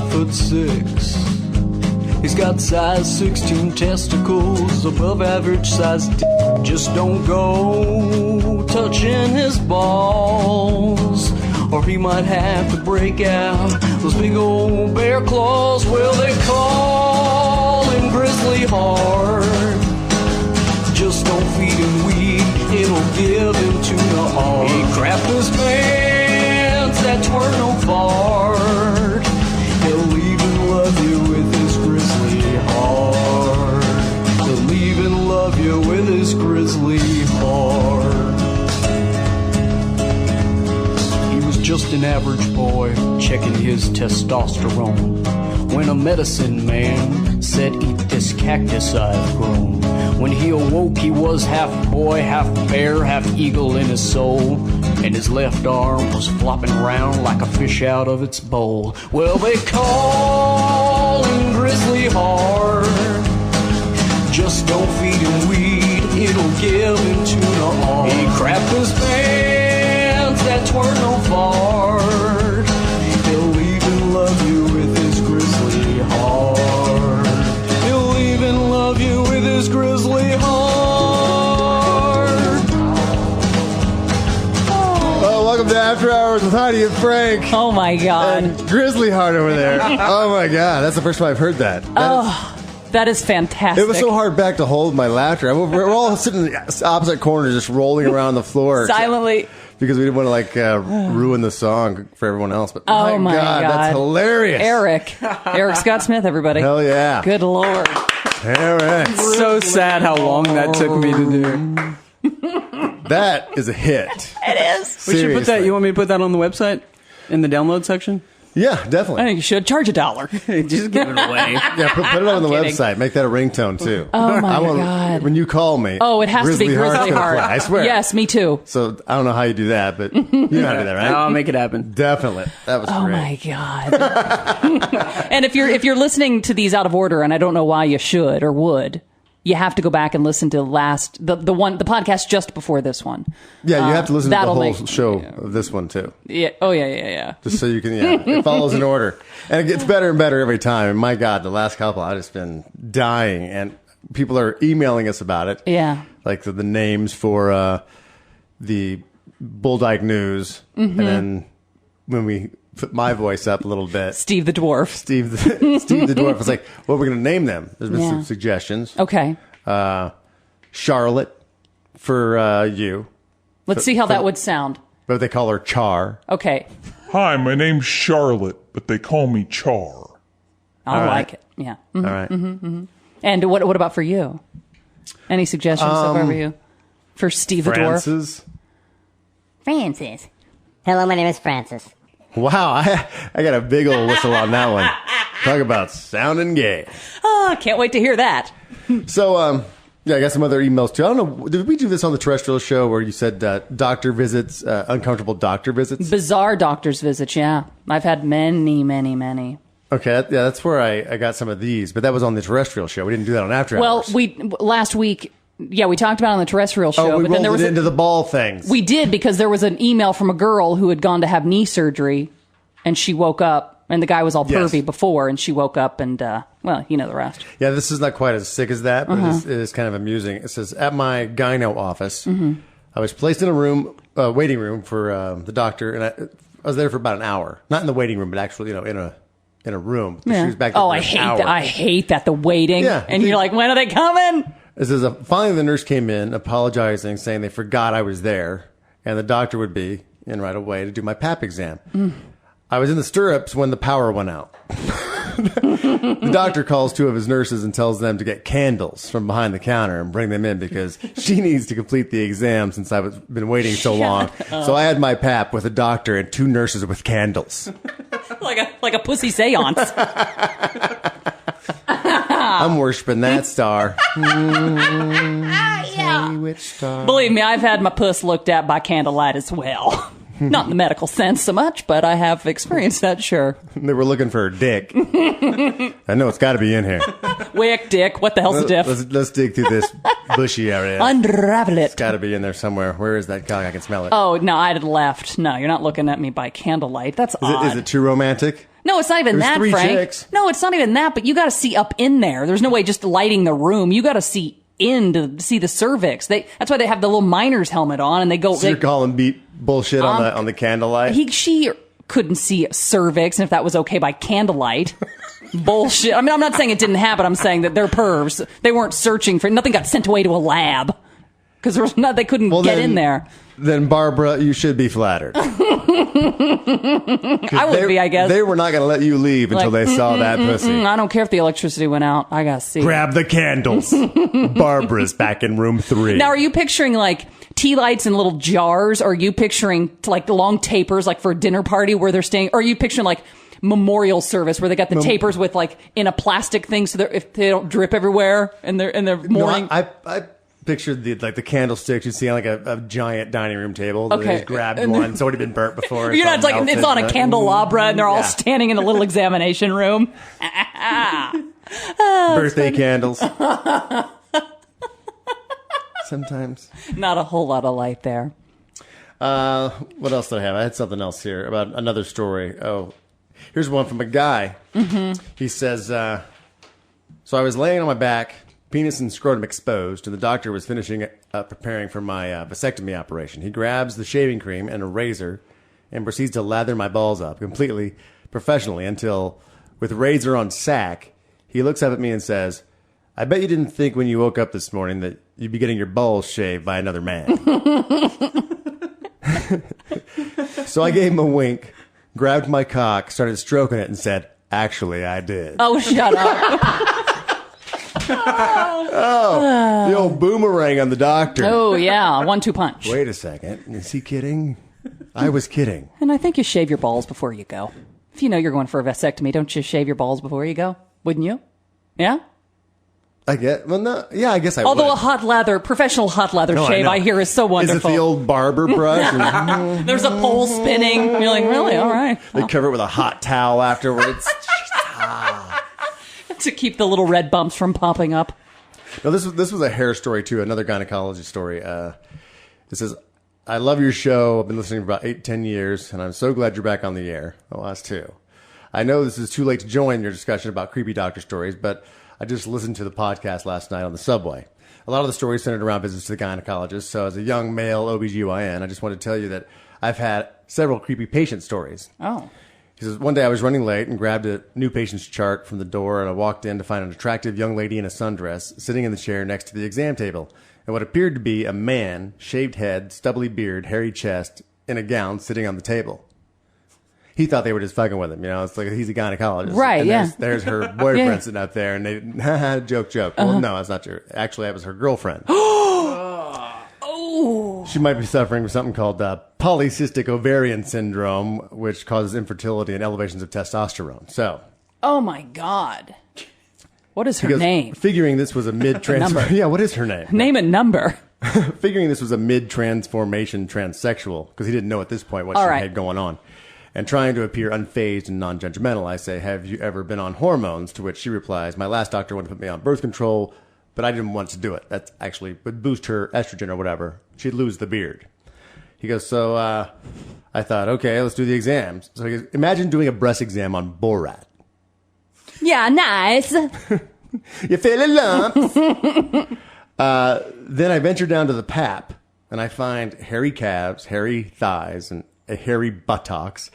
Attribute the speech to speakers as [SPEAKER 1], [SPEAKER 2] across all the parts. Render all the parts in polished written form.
[SPEAKER 1] 5'6". He's got size 16 testicles, above average size d. Just don't go touching his balls, or he might have to break out those big old bear claws. Well, they call him Grizzly hard. Just don't feed him weed, it'll give him tuna hard. He crapped his pants, that twere no fart. He'll even love you with his grizzly heart. He'll even love you with his grizzly heart. He was just an average boy, checking his testosterone, when a medicine man said, "Eat this cactus I've grown." When he awoke, he was half boy, half bear, half eagle in his soul, and his left arm was flopping around like a fish out of its bowl. Well, they call him Grizzly hard. Just don't feed him weed, it'll give him tuna hard. He crapped his pants, that twere no fart. He'll even love you with his grizzly heart. He'll even love you with his grizzly heart.
[SPEAKER 2] Oh, welcome to After Hours with Heidi and Frank.
[SPEAKER 3] Oh my God.
[SPEAKER 2] And Grizzly Heart over there. Oh my God, that's the first time I've heard that.
[SPEAKER 3] That is fantastic.
[SPEAKER 2] It was so hard back to hold my laughter. We're all sitting in the opposite corners, just rolling around the floor.
[SPEAKER 3] Silently.
[SPEAKER 2] Because we didn't want to ruin the song for everyone else. But
[SPEAKER 3] oh my God,
[SPEAKER 2] that's hilarious.
[SPEAKER 3] Eric Scott Smith, everybody.
[SPEAKER 2] Hell yeah.
[SPEAKER 3] Good Lord.
[SPEAKER 2] Eric.
[SPEAKER 1] So sad how long that took me to do.
[SPEAKER 2] That is a hit.
[SPEAKER 3] It is.
[SPEAKER 1] We should put that. You want me to put that on the website in the download section?
[SPEAKER 2] Yeah, definitely.
[SPEAKER 3] I think you should charge $1.
[SPEAKER 1] Just give it away.
[SPEAKER 2] Yeah, put it on the website. Make that a ringtone too.
[SPEAKER 3] Oh my God!
[SPEAKER 2] When you call me,
[SPEAKER 3] oh, it has to be Grizzly Heart.
[SPEAKER 2] I swear.
[SPEAKER 3] Yes, me too.
[SPEAKER 2] So I don't know how you do that, but you know how to do that, right?
[SPEAKER 1] I'll make it happen.
[SPEAKER 2] Definitely. That was great.
[SPEAKER 3] Oh my God! And if you're listening to these out of order, and I don't know why you should or would, you have to go back and listen to the podcast just before this one.
[SPEAKER 2] Yeah, you have to listen to the whole show of this one too.
[SPEAKER 3] Yeah. Oh yeah.
[SPEAKER 2] Just so you can, it follows in order, and it gets better and better every time. And my God, the last couple, I've just been dying, and people are emailing us about it.
[SPEAKER 3] Yeah,
[SPEAKER 2] like the names for the Bulldyke News, and then when we put my voice up a little bit.
[SPEAKER 3] Steve the Dwarf.
[SPEAKER 2] Steve the Dwarf was like, what are we going to name them? There's been some suggestions.
[SPEAKER 3] Okay.
[SPEAKER 2] Charlotte for you.
[SPEAKER 3] Let's see how that would sound.
[SPEAKER 2] But they call her Char.
[SPEAKER 3] Okay.
[SPEAKER 4] Hi, my name's Charlotte, but they call me Char.
[SPEAKER 3] I like it. Yeah. Mm-hmm,
[SPEAKER 2] all right.
[SPEAKER 3] Mm-hmm, mm-hmm. And what about for you? Any suggestions so far for you? For Steve the Dwarf?
[SPEAKER 5] Francis. Hello, my name is Francis.
[SPEAKER 2] Wow, I got a big old whistle on that one. Talk about sounding gay.
[SPEAKER 3] Oh, can't wait to hear that.
[SPEAKER 2] So, yeah, I got some other emails too. I don't know, did we do this on the terrestrial show where you said doctor visits, uncomfortable doctor visits?
[SPEAKER 3] Bizarre doctor's visits, yeah. I've had many.
[SPEAKER 2] Okay, that's where I got some of these, but that was on the terrestrial show. We didn't do that on After Hours.
[SPEAKER 3] Well, last week... Yeah, we talked about it on the terrestrial show.
[SPEAKER 2] But then there was into the ball things.
[SPEAKER 3] We did, because there was an email from a girl who had gone to have knee surgery, and she woke up, and the guy was all pervy before, and she woke up, and, well, you know the rest.
[SPEAKER 2] Yeah, this is not quite as sick as that, but it is kind of amusing. It says, at my gyno office, I was placed in a waiting room for the doctor, and I was there for about an hour. Not in the waiting room, but actually, in a room.
[SPEAKER 3] Yeah.
[SPEAKER 2] She was back there for
[SPEAKER 3] I
[SPEAKER 2] an
[SPEAKER 3] hate
[SPEAKER 2] hour.
[SPEAKER 3] that. I hate that, the waiting.
[SPEAKER 2] Yeah.
[SPEAKER 3] And you're like, when are they coming?
[SPEAKER 2] It says, finally the nurse came in, apologizing, saying they forgot I was there, and the doctor would be in right away to do my pap exam. I was in the stirrups when the power went out. The doctor calls two of his nurses and tells them to get candles from behind the counter and bring them in because she needs to complete the exam since I've been waiting so long. So I had my pap with a doctor and two nurses with candles.
[SPEAKER 3] like a pussy seance.
[SPEAKER 2] I'm worshiping that star.
[SPEAKER 3] Yeah.
[SPEAKER 2] Which star?
[SPEAKER 3] Believe me, I've had my puss looked at by candlelight as well. Not in the medical sense so much, but I have experienced that, sure.
[SPEAKER 2] They were looking for her dick. I know it's got to be in here.
[SPEAKER 3] Wick, dick, what the hell's the diff?
[SPEAKER 2] Let's dig through this bushy area.
[SPEAKER 3] Unravel it.
[SPEAKER 2] It's got to be in there somewhere. Where is that cock? I can smell it.
[SPEAKER 3] Oh, no, I'd left. No, you're not looking at me by candlelight. That's odd.
[SPEAKER 2] Is it too romantic?
[SPEAKER 3] No, it's not even
[SPEAKER 2] There's
[SPEAKER 3] that,
[SPEAKER 2] 3
[SPEAKER 3] Frank.
[SPEAKER 2] chicks.
[SPEAKER 3] No, it's not even that, but you got to see up in there. There's no way just lighting the room. You got to see in to see the cervix. That's why they have the little miner's helmet on, and they go.
[SPEAKER 2] So you're calling beat bullshit on the candlelight?
[SPEAKER 3] She couldn't see cervix, and if that was okay by candlelight. Bullshit. I mean, I'm not saying it didn't happen. I'm saying that they're pervs. They weren't searching for nothing. Got sent away to a lab because there was they couldn't get in there.
[SPEAKER 2] Then Barbara, you should be flattered.
[SPEAKER 3] I would be, I guess.
[SPEAKER 2] They were not going to let you leave until they saw that pussy.
[SPEAKER 3] I don't care if the electricity went out. I gotta see.
[SPEAKER 2] Grab the candles. Barbara's back in room 3.
[SPEAKER 3] Now, are you picturing like tea lights in little jars? Or are you picturing like the long tapers, like for a dinner party where they're staying? Or are you picturing like memorial service where they got the tapers with like in a plastic thing so that if they don't drip everywhere and they're mourning?
[SPEAKER 2] No, I pictured the candlesticks you see on like a giant dining room table.
[SPEAKER 3] Okay.
[SPEAKER 2] They just grabbed one. It's already been burnt before.
[SPEAKER 3] You're not like it's on a candelabra and they're all standing in a little examination room.
[SPEAKER 2] Birthday candles. Sometimes.
[SPEAKER 3] Not a whole lot of light there.
[SPEAKER 2] What else did I have? I had something else here about another story. Oh, here's one from a guy. Mm-hmm. He says, so I was laying on my back, penis and scrotum exposed, and the doctor was finishing preparing for my vasectomy operation. He grabs the shaving cream and a razor and proceeds to lather my balls up completely professionally until, with razor on sack, he looks up at me and says, I bet you didn't think when you woke up this morning that you'd be getting your balls shaved by another man. So I gave him a wink, grabbed my cock, started stroking it, and said, actually, I did.
[SPEAKER 3] Oh, shut up.
[SPEAKER 2] The old boomerang on the doctor.
[SPEAKER 3] Oh, yeah. 1-2 punch.
[SPEAKER 2] Wait a second. Is he kidding? I was kidding.
[SPEAKER 3] And I think you shave your balls before you go. If you know you're going for a vasectomy, don't you shave your balls before you go? Wouldn't you? Yeah?
[SPEAKER 2] I guess. Well, no. Yeah, I guess I
[SPEAKER 3] Although
[SPEAKER 2] would.
[SPEAKER 3] a professional hot leather shave,
[SPEAKER 2] know.
[SPEAKER 3] I hear is so wonderful.
[SPEAKER 2] Is it the old barber brush?
[SPEAKER 3] There's a pole spinning. You're like, really? All right.
[SPEAKER 2] They cover it with a hot towel afterwards.
[SPEAKER 3] To keep the little red bumps from popping up.
[SPEAKER 2] No, this was a hair story too. Another gynecology story. It says, "I love your show. I've been listening for about 8-10 years, and I'm so glad you're back on the air. The last 2. I know this is too late to join your discussion about creepy doctor stories, but I just listened to the podcast last night on the subway. A lot of the stories centered around visits to the gynecologist. So as a young male OBGYN, I just wanted to tell you that I've had several creepy patient stories."
[SPEAKER 3] Oh.
[SPEAKER 2] He says, one day I was running late and grabbed a new patient's chart from the door, and I walked in to find an attractive young lady in a sundress sitting in the chair next to the exam table, and what appeared to be a man, shaved head, stubbly beard, hairy chest, in a gown sitting on the table. He thought they were just fucking with him, you know. It's like he's a gynecologist.
[SPEAKER 3] Right,
[SPEAKER 2] and
[SPEAKER 3] yeah.
[SPEAKER 2] There's her boyfriend sitting up there, and they, joke. Well, no, that's not true. Actually, that was her girlfriend. Oh. She might be suffering from something called polycystic ovarian syndrome, which causes infertility and elevations of testosterone. So.
[SPEAKER 3] Oh, my God. What is her name?
[SPEAKER 2] Figuring this was a mid-transformation. Yeah, what is her name?
[SPEAKER 3] Name and number.
[SPEAKER 2] Figuring this was a mid-transformation transsexual, because he didn't know at this point what she had going on. And trying to appear unfazed and non-judgmental, I say, have you ever been on hormones? To which she replies, my last doctor wanted to put me on birth control, but I didn't want to do it. That actually would boost her estrogen or whatever. She'd lose the beard. He goes, so I thought, okay, let's do the exams. So he goes, imagine doing a breast exam on Borat.
[SPEAKER 3] Yeah, nice.
[SPEAKER 2] You feeling lumps? Then I venture down to the pap, and I find hairy calves, hairy thighs, and a hairy buttocks,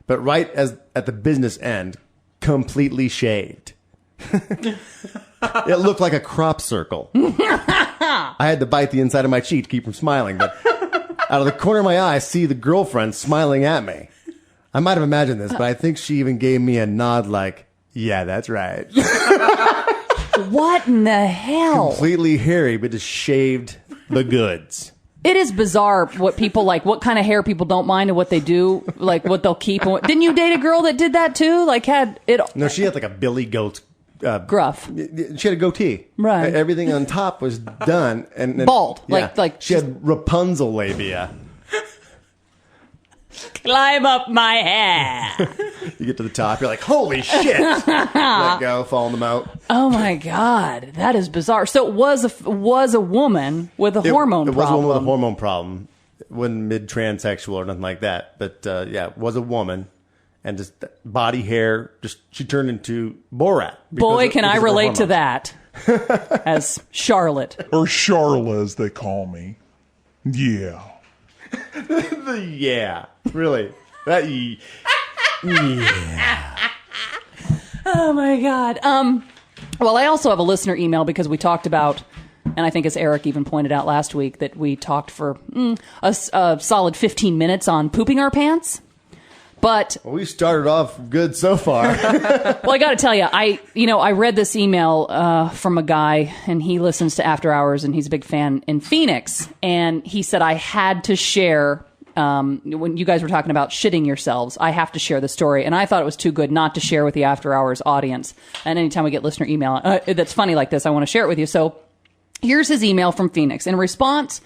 [SPEAKER 2] but right at the business end, completely shaved. It looked like a crop circle. I had to bite the inside of my cheek to keep from smiling, but out of the corner of my eye, I see the girlfriend smiling at me. I might have imagined this, but I think she even gave me a nod like, yeah, that's right.
[SPEAKER 3] What in the hell?
[SPEAKER 2] Completely hairy, but just shaved the goods.
[SPEAKER 3] It is bizarre what people like, what kind of hair people don't mind and what they do, like what they'll keep. Didn't you date a girl that did that too? Like had it.
[SPEAKER 2] No, she had like a Billy Goat.
[SPEAKER 3] Gruff.
[SPEAKER 2] She had a goatee.
[SPEAKER 3] Right.
[SPEAKER 2] Everything on top was done. And
[SPEAKER 3] bald.
[SPEAKER 2] Yeah,
[SPEAKER 3] like
[SPEAKER 2] she had Rapunzel labia.
[SPEAKER 3] Climb up my hair.
[SPEAKER 2] You get to the top, you're like, holy shit. Let go, fall in the mouth.
[SPEAKER 3] Oh my God. That is bizarre. So it was a woman with a hormone problem.
[SPEAKER 2] It was a woman with a hormone problem. It wasn't mid-transsexual or nothing like that. But yeah, it was a woman. and just body hair. Just she turned into Borat.
[SPEAKER 3] Boy, can I relate to that as Charlotte.
[SPEAKER 4] Or Charla, as they call me. Yeah.
[SPEAKER 2] Yeah, really. Yeah.
[SPEAKER 3] Oh my God. Well, I also have a listener email because we talked about, and I think as Eric even pointed out last week, that we talked for a solid 15 minutes on pooping our pants. But
[SPEAKER 2] Well, we started off good so far.
[SPEAKER 3] well, I got to tell you, I read this email from a guy, and he listens to After Hours, and he's a big fan in Phoenix, and he said I had to share. When you guys were talking about shitting yourselves, I have to share the story. And I thought it was too good not to share with the After Hours audience. And anytime we get listener email that's funny like this, I want to share it with you. So here's his email from Phoenix. In response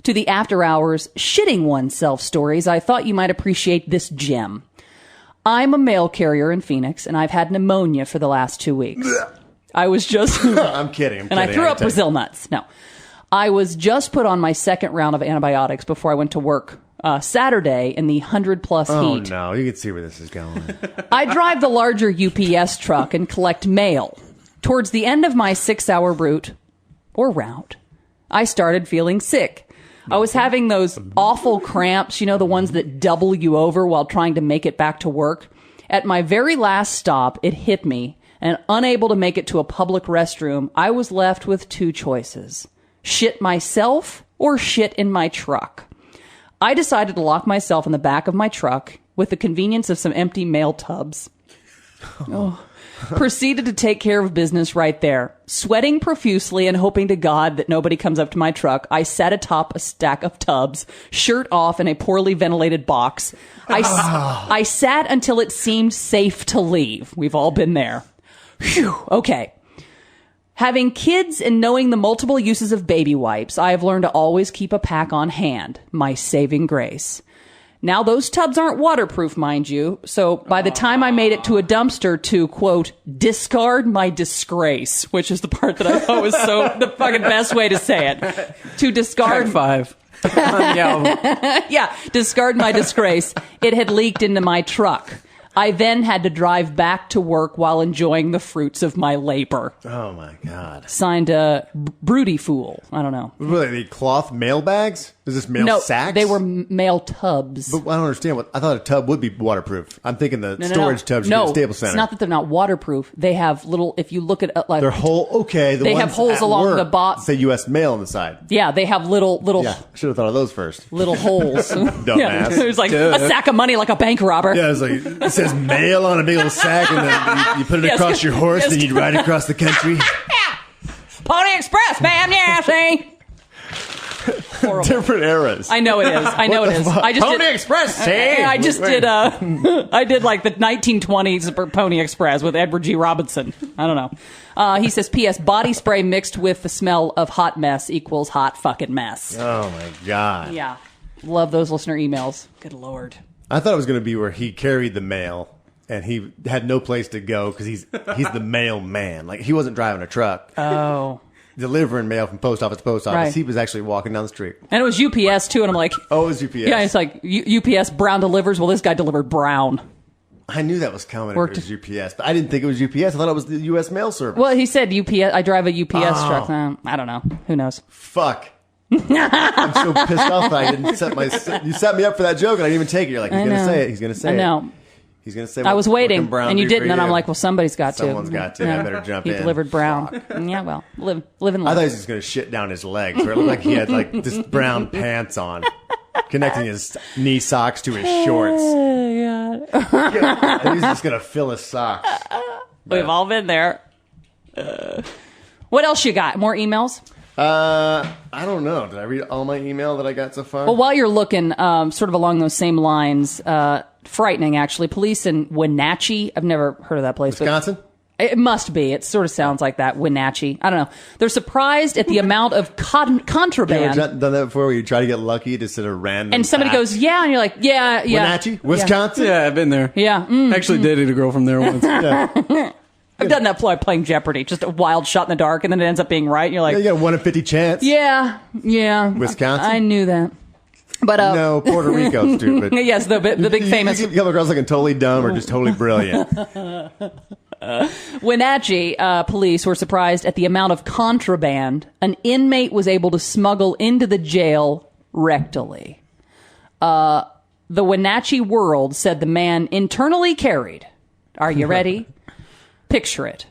[SPEAKER 3] to the After Hours shitting oneself stories, I thought you might appreciate this gem. I'm a mail carrier in Phoenix, and I've had pneumonia for the last 2 weeks. I was just...
[SPEAKER 2] I'm kidding.
[SPEAKER 3] And I threw up Brazil nuts. No. I was just put on my second round of antibiotics before I went to work Saturday in the 100-plus heat.
[SPEAKER 2] Oh, no. You can see where this is going.
[SPEAKER 3] I drive the larger UPS truck and collect mail. Towards the end of my 6-hour route, I started feeling sick. I was having those awful cramps, you know, the ones that double you over while trying to make it back to work. At my very last stop, it hit me, and unable to make it to a public restroom, I was left with two choices. Shit myself or shit in my truck. I decided to lock myself in the back of my truck with the convenience of some empty mail tubs. Proceeded to take care of business right there. Sweating profusely and hoping to God that nobody comes up to my truck, I sat atop a stack of tubs, shirt off in a poorly ventilated box. I sat until it seemed safe to leave. We've all been there. Phew, okay. Having kids and knowing the multiple uses of baby wipes, I have learned to always keep a pack on hand, my saving grace. Now, those tubs aren't waterproof, mind you, so by the time I made it to a dumpster to, quote, discard my disgrace, which is the part that I thought was so the fucking best way to say it, to discard...
[SPEAKER 1] Track 5.
[SPEAKER 3] Yeah, discard my disgrace, it had leaked into my truck. I then had to drive back to work while enjoying the fruits of my labor.
[SPEAKER 2] Oh, my God.
[SPEAKER 3] Signed, Broody Fool. I don't know.
[SPEAKER 2] What are they, cloth mail bags? Is this mail sacks?
[SPEAKER 3] They were mail tubs.
[SPEAKER 2] But I don't understand. I thought a tub would be waterproof. I'm thinking the storage tubs you get at Staples Center.
[SPEAKER 3] It's not that they're not waterproof. They have little, if you look at like...
[SPEAKER 2] They're
[SPEAKER 3] they have holes along the bottom.
[SPEAKER 2] Say U.S. mail on the side.
[SPEAKER 3] Yeah, they have little...
[SPEAKER 2] Yeah, I should have thought of those first.
[SPEAKER 3] Little holes.
[SPEAKER 2] Dumbass.
[SPEAKER 3] Yeah, it was like a sack of money like a bank robber.
[SPEAKER 2] Yeah, it was like, it says mail on a big old sack, and then you put it across your horse, and you ride across the country.
[SPEAKER 3] Yeah. Pony Express, man. Yeah, see? Horrible.
[SPEAKER 2] Different eras.
[SPEAKER 3] I know it is. I know it is. I just
[SPEAKER 2] Pony Express, see?
[SPEAKER 3] I just did I did like the 1920s Pony Express with Edward G. Robinson. I don't know. He says, P.S. body spray mixed with the smell of hot mess equals hot fucking mess.
[SPEAKER 2] Oh, my God.
[SPEAKER 3] Yeah. Love those listener emails. Good Lord.
[SPEAKER 2] I thought it was going to be where he carried the mail, and he had no place to go because he's the mailman. Like, he wasn't driving a truck.
[SPEAKER 3] Oh.
[SPEAKER 2] Delivering mail from post office to post office.
[SPEAKER 3] Right.
[SPEAKER 2] He was actually walking down the street.
[SPEAKER 3] And it was UPS, too, and I'm like...
[SPEAKER 2] Oh, it was UPS.
[SPEAKER 3] Yeah, it's like, UPS, brown delivers. Well, this guy delivered brown.
[SPEAKER 2] I knew that was coming if it was UPS, but I didn't think it was UPS. I thought it was the U.S. Mail Service.
[SPEAKER 3] Well, he said UPS. I drive a UPS truck. I don't know. Who knows?
[SPEAKER 2] Fuck. I'm so pissed off that I didn't you set me up for that joke and I didn't even take it. You're like, he's going to say it. He's going to say it.
[SPEAKER 3] I know.
[SPEAKER 2] He's going to say
[SPEAKER 3] I was waiting,
[SPEAKER 2] brown
[SPEAKER 3] and you didn't, and I'm
[SPEAKER 2] you?
[SPEAKER 3] like, well, somebody's got to.
[SPEAKER 2] Someone's got to. I better jump in.
[SPEAKER 3] He delivered brown. Yeah, well, live and
[SPEAKER 2] I
[SPEAKER 3] live.
[SPEAKER 2] thought he was just going to shit down his legs, where it looked like he had like just brown pants on, connecting his knee socks to his shorts.
[SPEAKER 3] Oh, God.
[SPEAKER 2] And he's just going to fill his socks.
[SPEAKER 3] We've all been there. What else you got? More emails?
[SPEAKER 2] I don't know. Did I read all my email that I got so far?
[SPEAKER 3] Well, while you're looking, sort of along those same lines, frightening, actually. Police in Wenatchee. I've never heard of that place.
[SPEAKER 2] Wisconsin?
[SPEAKER 3] It must be. It sort of sounds like that. Wenatchee. I don't know. They're surprised at the amount of contraband.
[SPEAKER 2] You ever done that before where you try to get lucky to sit a random
[SPEAKER 3] And somebody
[SPEAKER 2] fact?
[SPEAKER 3] goes, yeah, and you're like, yeah.
[SPEAKER 2] Wenatchee? Wisconsin?
[SPEAKER 1] Yeah, I've been there.
[SPEAKER 3] Yeah.
[SPEAKER 1] Actually dated a girl from there once.
[SPEAKER 2] Yeah.
[SPEAKER 3] I've done that playing Jeopardy. Just a wild shot in the dark, and then it ends up being right. And you're like,
[SPEAKER 2] You got a 1 in 50 chance.
[SPEAKER 3] yeah.
[SPEAKER 2] Wisconsin?
[SPEAKER 3] I knew that. But
[SPEAKER 2] no, Puerto Rico, stupid.
[SPEAKER 3] yes, the big famous.
[SPEAKER 2] You come across looking totally dumb or just totally brilliant.
[SPEAKER 3] Wenatchee police were surprised at the amount of contraband an inmate was able to smuggle into the jail rectally. The Wenatchee World said the man internally carried, are you ready? Picture it.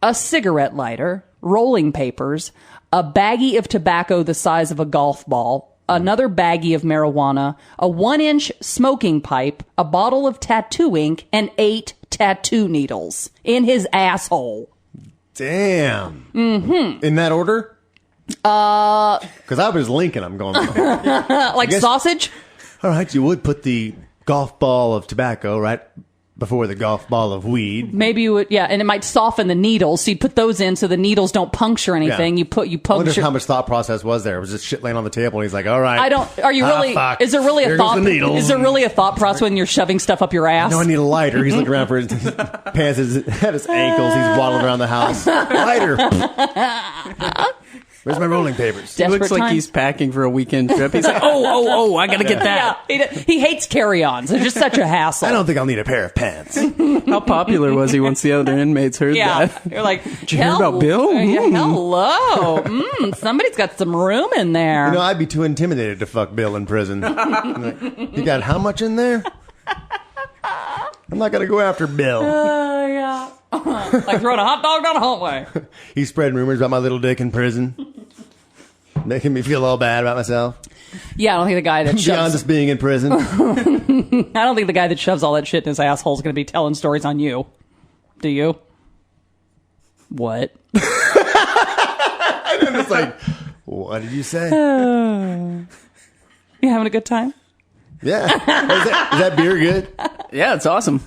[SPEAKER 3] A cigarette lighter, rolling papers, a baggie of tobacco the size of a golf ball, another baggie of marijuana, a 1-inch smoking pipe, a bottle of tattoo ink, and 8 tattoo needles in his asshole.
[SPEAKER 2] Damn. Mm-hmm. In that order? Because I was linking them going,
[SPEAKER 3] like sausage?
[SPEAKER 2] All right, you would put the golf ball of tobacco right before the golf ball of weed.
[SPEAKER 3] Maybe you would, yeah, and it might soften the needles. So you put those in so the needles don't puncture anything.
[SPEAKER 2] Yeah.
[SPEAKER 3] You
[SPEAKER 2] I wonder
[SPEAKER 3] puncture.
[SPEAKER 2] how much thought process was there. Was this shit laying on the table and he's like, all right.
[SPEAKER 3] I don't. Are you really?
[SPEAKER 2] Fuck.
[SPEAKER 3] Is there really
[SPEAKER 2] Here
[SPEAKER 3] a
[SPEAKER 2] goes
[SPEAKER 3] thought?
[SPEAKER 2] the needles.
[SPEAKER 3] Is there really a thought process when you're shoving stuff up your ass?
[SPEAKER 2] No, I need a lighter. He's looking around for his pants at his ankles. He's waddling around the house. Lighter. Where's my rolling papers?
[SPEAKER 1] He looks like he's packing for a weekend trip. He's like, oh, I gotta get that.
[SPEAKER 3] Yeah, he hates carry-ons. They're just such a hassle.
[SPEAKER 2] I don't think I'll need a pair of pants.
[SPEAKER 1] How popular was he once the other inmates heard that?
[SPEAKER 3] You're like,
[SPEAKER 1] did you hear about Bill?
[SPEAKER 3] Hello. Somebody's got some room in there.
[SPEAKER 2] You know, I'd be too intimidated to fuck Bill in prison. Like, you got how much in there? I'm not going to go after Bill.
[SPEAKER 3] Yeah. Like throwing a hot dog down a hallway.
[SPEAKER 2] He's spreading rumors about my little dick in prison. Making me feel all bad about myself.
[SPEAKER 3] Yeah, I don't think the guy that
[SPEAKER 2] Beyond
[SPEAKER 3] shoves...
[SPEAKER 2] just being in prison.
[SPEAKER 3] I don't think the guy that shoves all that shit in his asshole is going to be telling stories on you. Do you? What?
[SPEAKER 2] I'm just like, what did you say?
[SPEAKER 3] You having a good time?
[SPEAKER 2] Yeah. Is that beer good?
[SPEAKER 1] Yeah, it's awesome.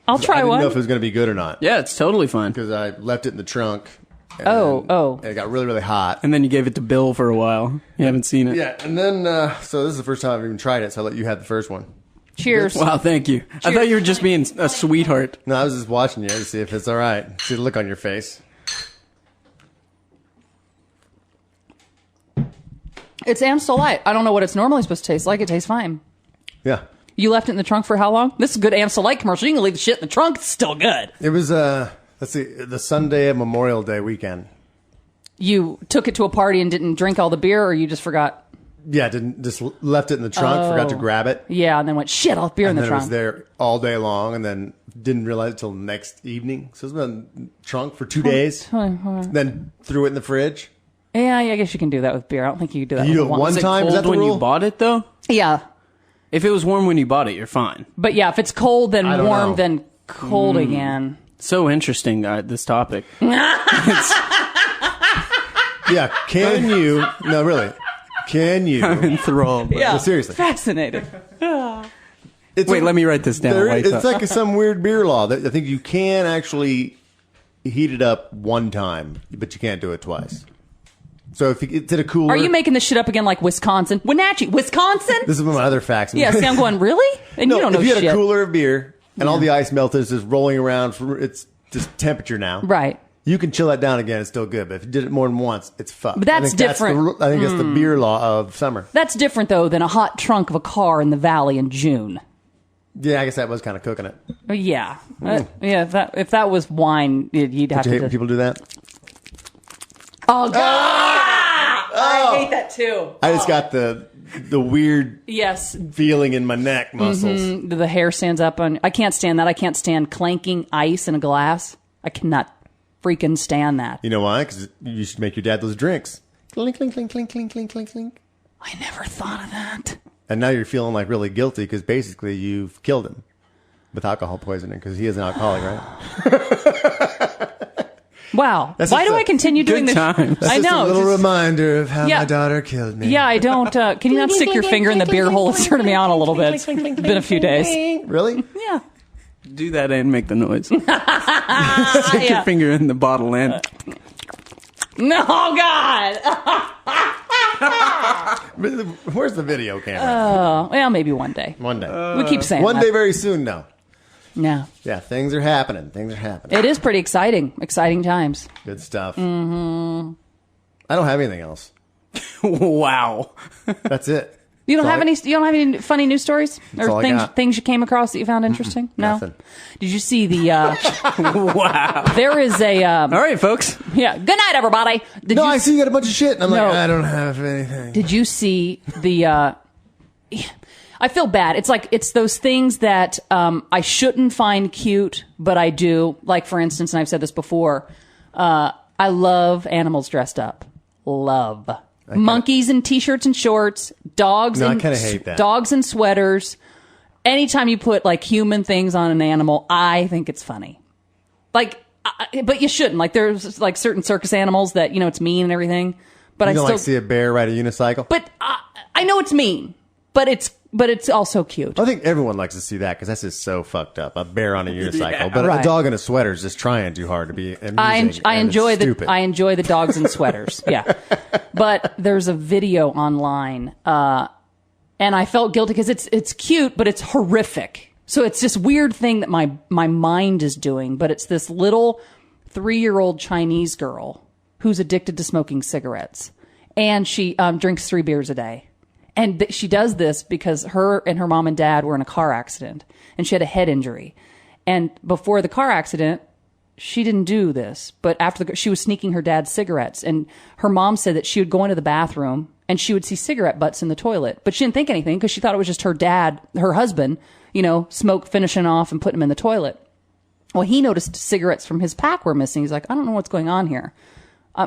[SPEAKER 3] I'll try
[SPEAKER 2] I didn't
[SPEAKER 3] one.
[SPEAKER 2] know if it was going to be good or not.
[SPEAKER 1] Yeah, it's totally fun.
[SPEAKER 2] Because I left it in the trunk. And
[SPEAKER 3] Oh.
[SPEAKER 2] It got really, really hot.
[SPEAKER 1] And then you gave it to Bill for a while. You haven't seen it.
[SPEAKER 2] Yeah, and then, so this is the first time I've even tried it, so I'll let you have the first one.
[SPEAKER 3] Cheers.
[SPEAKER 1] Wow, thank you. I thought you were just being a sweetheart.
[SPEAKER 2] No, I was just watching you to see if it's all right. See the look on your face.
[SPEAKER 3] It's Amstel Light. I don't know what it's normally supposed to taste like. It tastes fine.
[SPEAKER 2] Yeah.
[SPEAKER 3] You left it in the trunk for how long? This is a good Amstel Light commercial. You can leave the shit in the trunk. It's still good.
[SPEAKER 2] It was, let's see, the Sunday of Memorial Day weekend.
[SPEAKER 3] You took it to a party and didn't drink all the beer, or you just forgot?
[SPEAKER 2] Yeah, just left it in the trunk, forgot to grab it.
[SPEAKER 3] Yeah, and then went, shit, I'll have beer in
[SPEAKER 2] And
[SPEAKER 3] the
[SPEAKER 2] then it
[SPEAKER 3] trunk.
[SPEAKER 2] was there all day long, and then didn't realize it till next evening. So it's been in the trunk for 2 days. Then threw it in the fridge.
[SPEAKER 3] Yeah, I guess you can do that with beer. I don't think you can do that
[SPEAKER 2] You
[SPEAKER 3] with
[SPEAKER 2] do it one
[SPEAKER 1] Is it
[SPEAKER 2] time?
[SPEAKER 1] cold
[SPEAKER 2] Is that the
[SPEAKER 1] when
[SPEAKER 2] rule?
[SPEAKER 1] you bought it, though?
[SPEAKER 3] Yeah.
[SPEAKER 1] If it was warm when you bought it, you're fine.
[SPEAKER 3] But yeah, if it's cold, then
[SPEAKER 2] I don't
[SPEAKER 3] warm,
[SPEAKER 2] know.
[SPEAKER 3] then cold again.
[SPEAKER 1] So interesting, this topic.
[SPEAKER 2] Yeah, can you? No, really. Can you?
[SPEAKER 1] I'm enthralled.
[SPEAKER 3] Yeah.
[SPEAKER 2] No, seriously.
[SPEAKER 3] Fascinating.
[SPEAKER 2] It's
[SPEAKER 1] Wait, let me write this down.
[SPEAKER 2] It's like some weird beer law that I think you can actually heat it up one time, but you can't do it twice. So if it's in a cooler,
[SPEAKER 3] Are you making this shit up again like Wisconsin? Wenatchee, Wisconsin?
[SPEAKER 2] this is one of my other facts.
[SPEAKER 3] Yeah, see, I'm going, really? And
[SPEAKER 2] No,
[SPEAKER 3] you don't know
[SPEAKER 2] if you
[SPEAKER 3] shit.
[SPEAKER 2] had a cooler of beer and all the ice melted, it's just rolling around. It's just temperature now.
[SPEAKER 3] Right.
[SPEAKER 2] You can chill that down again. It's still good. But if you did it more than once, it's fucked.
[SPEAKER 3] But that's
[SPEAKER 2] I think
[SPEAKER 3] different.
[SPEAKER 2] I think that's the beer law of summer.
[SPEAKER 3] That's different, though, than a hot trunk of a car in the valley in June.
[SPEAKER 2] Yeah, I guess that was kind of cooking it.
[SPEAKER 3] Yeah. Yeah, if that was wine, you'd have
[SPEAKER 2] Do you hate
[SPEAKER 3] to...
[SPEAKER 2] when people do that?
[SPEAKER 3] Oh, God. I hate that, too.
[SPEAKER 2] I just got the weird
[SPEAKER 3] Yes.
[SPEAKER 2] feeling in my neck muscles.
[SPEAKER 3] The hair stands up on... I can't stand that. I can't stand clanking ice in a glass. I cannot freaking stand that.
[SPEAKER 2] You know why? Because you should make your dad those drinks. Clink, clink, clink, clink, clink, clink, clink, clink.
[SPEAKER 3] I never thought of that.
[SPEAKER 2] And now you're feeling like really guilty because basically you've killed him with alcohol poisoning because he is an alcoholic, right?
[SPEAKER 3] Wow.
[SPEAKER 2] That's
[SPEAKER 3] Why
[SPEAKER 2] just
[SPEAKER 3] do
[SPEAKER 2] a
[SPEAKER 3] I continue doing
[SPEAKER 1] good
[SPEAKER 3] this?
[SPEAKER 1] times.
[SPEAKER 2] That's
[SPEAKER 3] I
[SPEAKER 2] just
[SPEAKER 3] know.
[SPEAKER 2] a little
[SPEAKER 3] just-
[SPEAKER 2] reminder of how
[SPEAKER 3] Yeah.
[SPEAKER 2] my daughter killed me.
[SPEAKER 3] Yeah, I don't. Can you not stick your finger in the beer hole? It's turning me on a little bit. It's been a few days.
[SPEAKER 2] Really?
[SPEAKER 3] Yeah.
[SPEAKER 1] Do that and make the noise. Stick
[SPEAKER 3] Yeah.
[SPEAKER 1] your finger in the bottle and...
[SPEAKER 3] No, God.
[SPEAKER 2] Where's the video camera?
[SPEAKER 3] Well, maybe one day.
[SPEAKER 2] One day.
[SPEAKER 3] We keep saying
[SPEAKER 2] One
[SPEAKER 3] that.
[SPEAKER 2] day very soon, no.
[SPEAKER 3] Yeah.
[SPEAKER 2] Yeah, things are happening. Things are happening.
[SPEAKER 3] It is pretty exciting. Exciting times.
[SPEAKER 2] Good stuff. Mm-hmm. I don't have anything else.
[SPEAKER 1] Wow.
[SPEAKER 2] That's it.
[SPEAKER 3] You don't have any. You don't have any funny news stories or
[SPEAKER 2] all I got.
[SPEAKER 3] things you came across that you found interesting. No.
[SPEAKER 2] Nothing.
[SPEAKER 3] Did you see the?
[SPEAKER 1] Wow.
[SPEAKER 3] There is a.
[SPEAKER 1] All right, folks.
[SPEAKER 3] Yeah. Good night, everybody. Did
[SPEAKER 2] No,
[SPEAKER 3] you
[SPEAKER 2] I see you got a bunch of shit, and I'm
[SPEAKER 3] No.
[SPEAKER 2] like, I don't have anything.
[SPEAKER 3] Did you see the? I feel bad. It's those things that I shouldn't find cute, but I do. Like, for instance, and I've said this before. I love animals dressed up. Love. Monkeys in t-shirts and shorts, dogs
[SPEAKER 2] No, I
[SPEAKER 3] and
[SPEAKER 2] kinda hate that.
[SPEAKER 3] dogs and sweaters. Anytime you put like human things on an animal, I think it's funny. Like, but you shouldn't. Like, there's like certain circus animals that it's mean and everything. But
[SPEAKER 2] You
[SPEAKER 3] I
[SPEAKER 2] don't
[SPEAKER 3] still
[SPEAKER 2] like see a bear ride a unicycle?
[SPEAKER 3] But I know it's mean, but it's also cute.
[SPEAKER 2] I think everyone likes to see that because that's just so fucked up. A bear on a unicycle,
[SPEAKER 1] Yeah.
[SPEAKER 2] but
[SPEAKER 3] Right.
[SPEAKER 2] a dog in a sweater is just trying too hard to be amusing.
[SPEAKER 3] I
[SPEAKER 2] and
[SPEAKER 3] enjoy
[SPEAKER 2] it's stupid.
[SPEAKER 3] I enjoy the dogs in sweaters. Yeah, but there's a video online, and I felt guilty because it's cute, but it's horrific. So it's this weird thing that my mind is doing. But it's this little 3-year-old Chinese girl who's addicted to smoking cigarettes, and she drinks 3 beers a day. And she does this because her and her mom and dad were in a car accident, and she had a head injury. And before the car accident, she didn't do this, but after she was sneaking her dad's cigarettes. And her mom said that she would go into the bathroom and she would see cigarette butts in the toilet, but she didn't think anything because she thought it was just her dad, her husband, smoke finishing off and putting them in the toilet. Well, he noticed cigarettes from his pack were missing. He's like, I don't know what's going on here.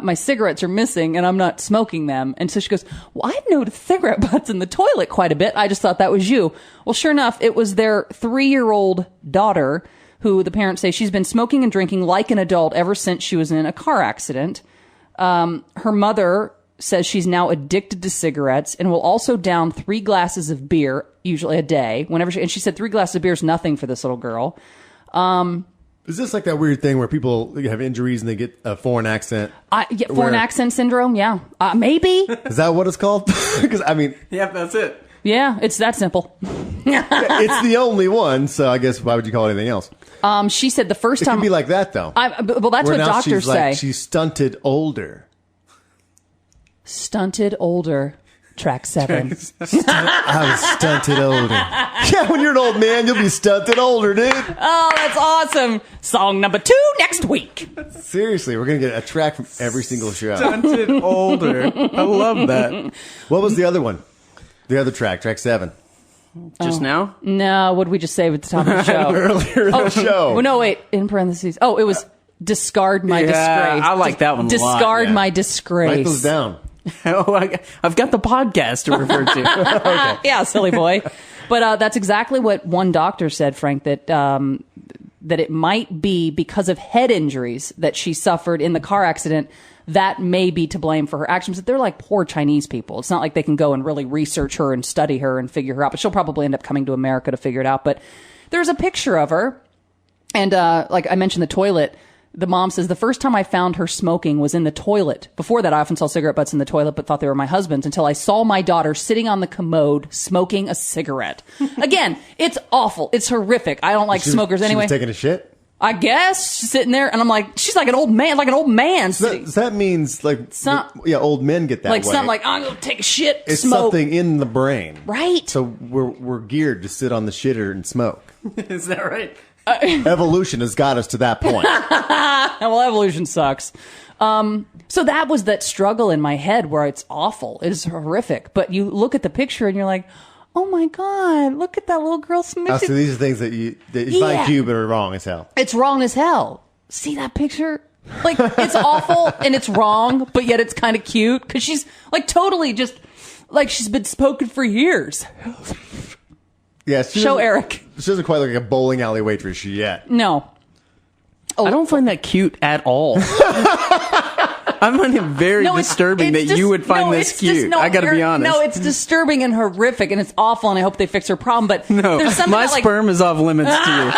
[SPEAKER 3] My cigarettes are missing and I'm not smoking them. And so she goes, well, I've noticed cigarette butts in the toilet quite a bit. I just thought that was you. Well, sure enough, it was their 3-year-old daughter who the parents say she's been smoking and drinking like an adult ever since she was in a car accident. Her mother says she's now addicted to cigarettes and will also down 3 glasses of beer, usually a day, and she said 3 glasses of beer is nothing for this little girl.
[SPEAKER 2] Is this like that weird thing where people have injuries and they get a foreign accent?
[SPEAKER 3] Foreign accent syndrome, yeah. Maybe.
[SPEAKER 2] Is that what it's called? Because, I mean,
[SPEAKER 1] Yeah, that's it.
[SPEAKER 3] Yeah, it's that simple.
[SPEAKER 2] it's the only one, so I guess why would you call it anything else?
[SPEAKER 3] She said the first
[SPEAKER 2] It
[SPEAKER 3] time...
[SPEAKER 2] could be like that, though.
[SPEAKER 3] well, that's
[SPEAKER 2] Where
[SPEAKER 3] what
[SPEAKER 2] now
[SPEAKER 3] doctors
[SPEAKER 2] she's like,
[SPEAKER 3] say.
[SPEAKER 2] she's stunted older.
[SPEAKER 3] Stunted older. Track 7.
[SPEAKER 2] I was stunted older. Yeah, when you're an old man, you'll be stunted older, dude.
[SPEAKER 3] Oh, that's awesome. Song number 2 next week.
[SPEAKER 2] Seriously, we're going to get a track from every single show.
[SPEAKER 1] Stunted older. I love that.
[SPEAKER 2] What was the other one? The other track 7.
[SPEAKER 1] Just now?
[SPEAKER 3] No, what did we just say at the top of the show?
[SPEAKER 2] Earlier in the show.
[SPEAKER 3] Oh, no, wait. In parentheses. Oh, it was discard my disgrace.
[SPEAKER 1] I like that one a lot,
[SPEAKER 3] Discard
[SPEAKER 1] yeah.
[SPEAKER 3] my disgrace.
[SPEAKER 2] Write those down.
[SPEAKER 1] Oh, I've got the podcast to refer to.
[SPEAKER 3] Yeah, silly boy. But that's exactly what one doctor said, Frank, that it might be because of head injuries that she suffered in the car accident. That may be to blame for her actions. But they're like poor Chinese people. It's not like they can go and really research her and study her and figure her out. But she'll probably end up coming to America to figure it out. But there's a picture of her. And like I mentioned, the toilet. The mom says, the first time I found her smoking was in the toilet. Before that, I often saw cigarette butts in the toilet, but thought they were my husband's until I saw my daughter sitting on the commode smoking a cigarette. Again, it's awful. It's horrific. I don't like smokers anyway.
[SPEAKER 2] She was taking a shit?
[SPEAKER 3] I guess. She's sitting there, and I'm like, she's like an old man.
[SPEAKER 2] So that means, like, old men get that
[SPEAKER 3] like
[SPEAKER 2] way.
[SPEAKER 3] something like, I'm going to take a shit,
[SPEAKER 2] It's
[SPEAKER 3] smoke.
[SPEAKER 2] something in the brain.
[SPEAKER 3] Right.
[SPEAKER 2] So we're geared to sit on the shitter and smoke.
[SPEAKER 1] Is that right?
[SPEAKER 2] Evolution has got us to that point.
[SPEAKER 3] Well, evolution sucks. So that was that struggle in my head where it's awful. It is horrific. But you look at the picture and you're like, oh my God, look at that little girl smooching.
[SPEAKER 2] So these are things that you find cute but are wrong as hell.
[SPEAKER 3] It's wrong as hell. See that picture? Like, it's awful and it's wrong, but yet it's kind of cute because she's like totally just like she's been smoking for years.
[SPEAKER 2] Yeah,
[SPEAKER 3] Show Eric.
[SPEAKER 2] She doesn't quite look like a bowling alley waitress yet.
[SPEAKER 3] No.
[SPEAKER 1] I don't find that cute at all. I find it very disturbing that you would find this cute. I got to be honest.
[SPEAKER 3] No, it's disturbing and horrific, and it's awful, and I hope they fix her problem. But there's something
[SPEAKER 1] my
[SPEAKER 3] that, like,
[SPEAKER 1] sperm is off limits to you.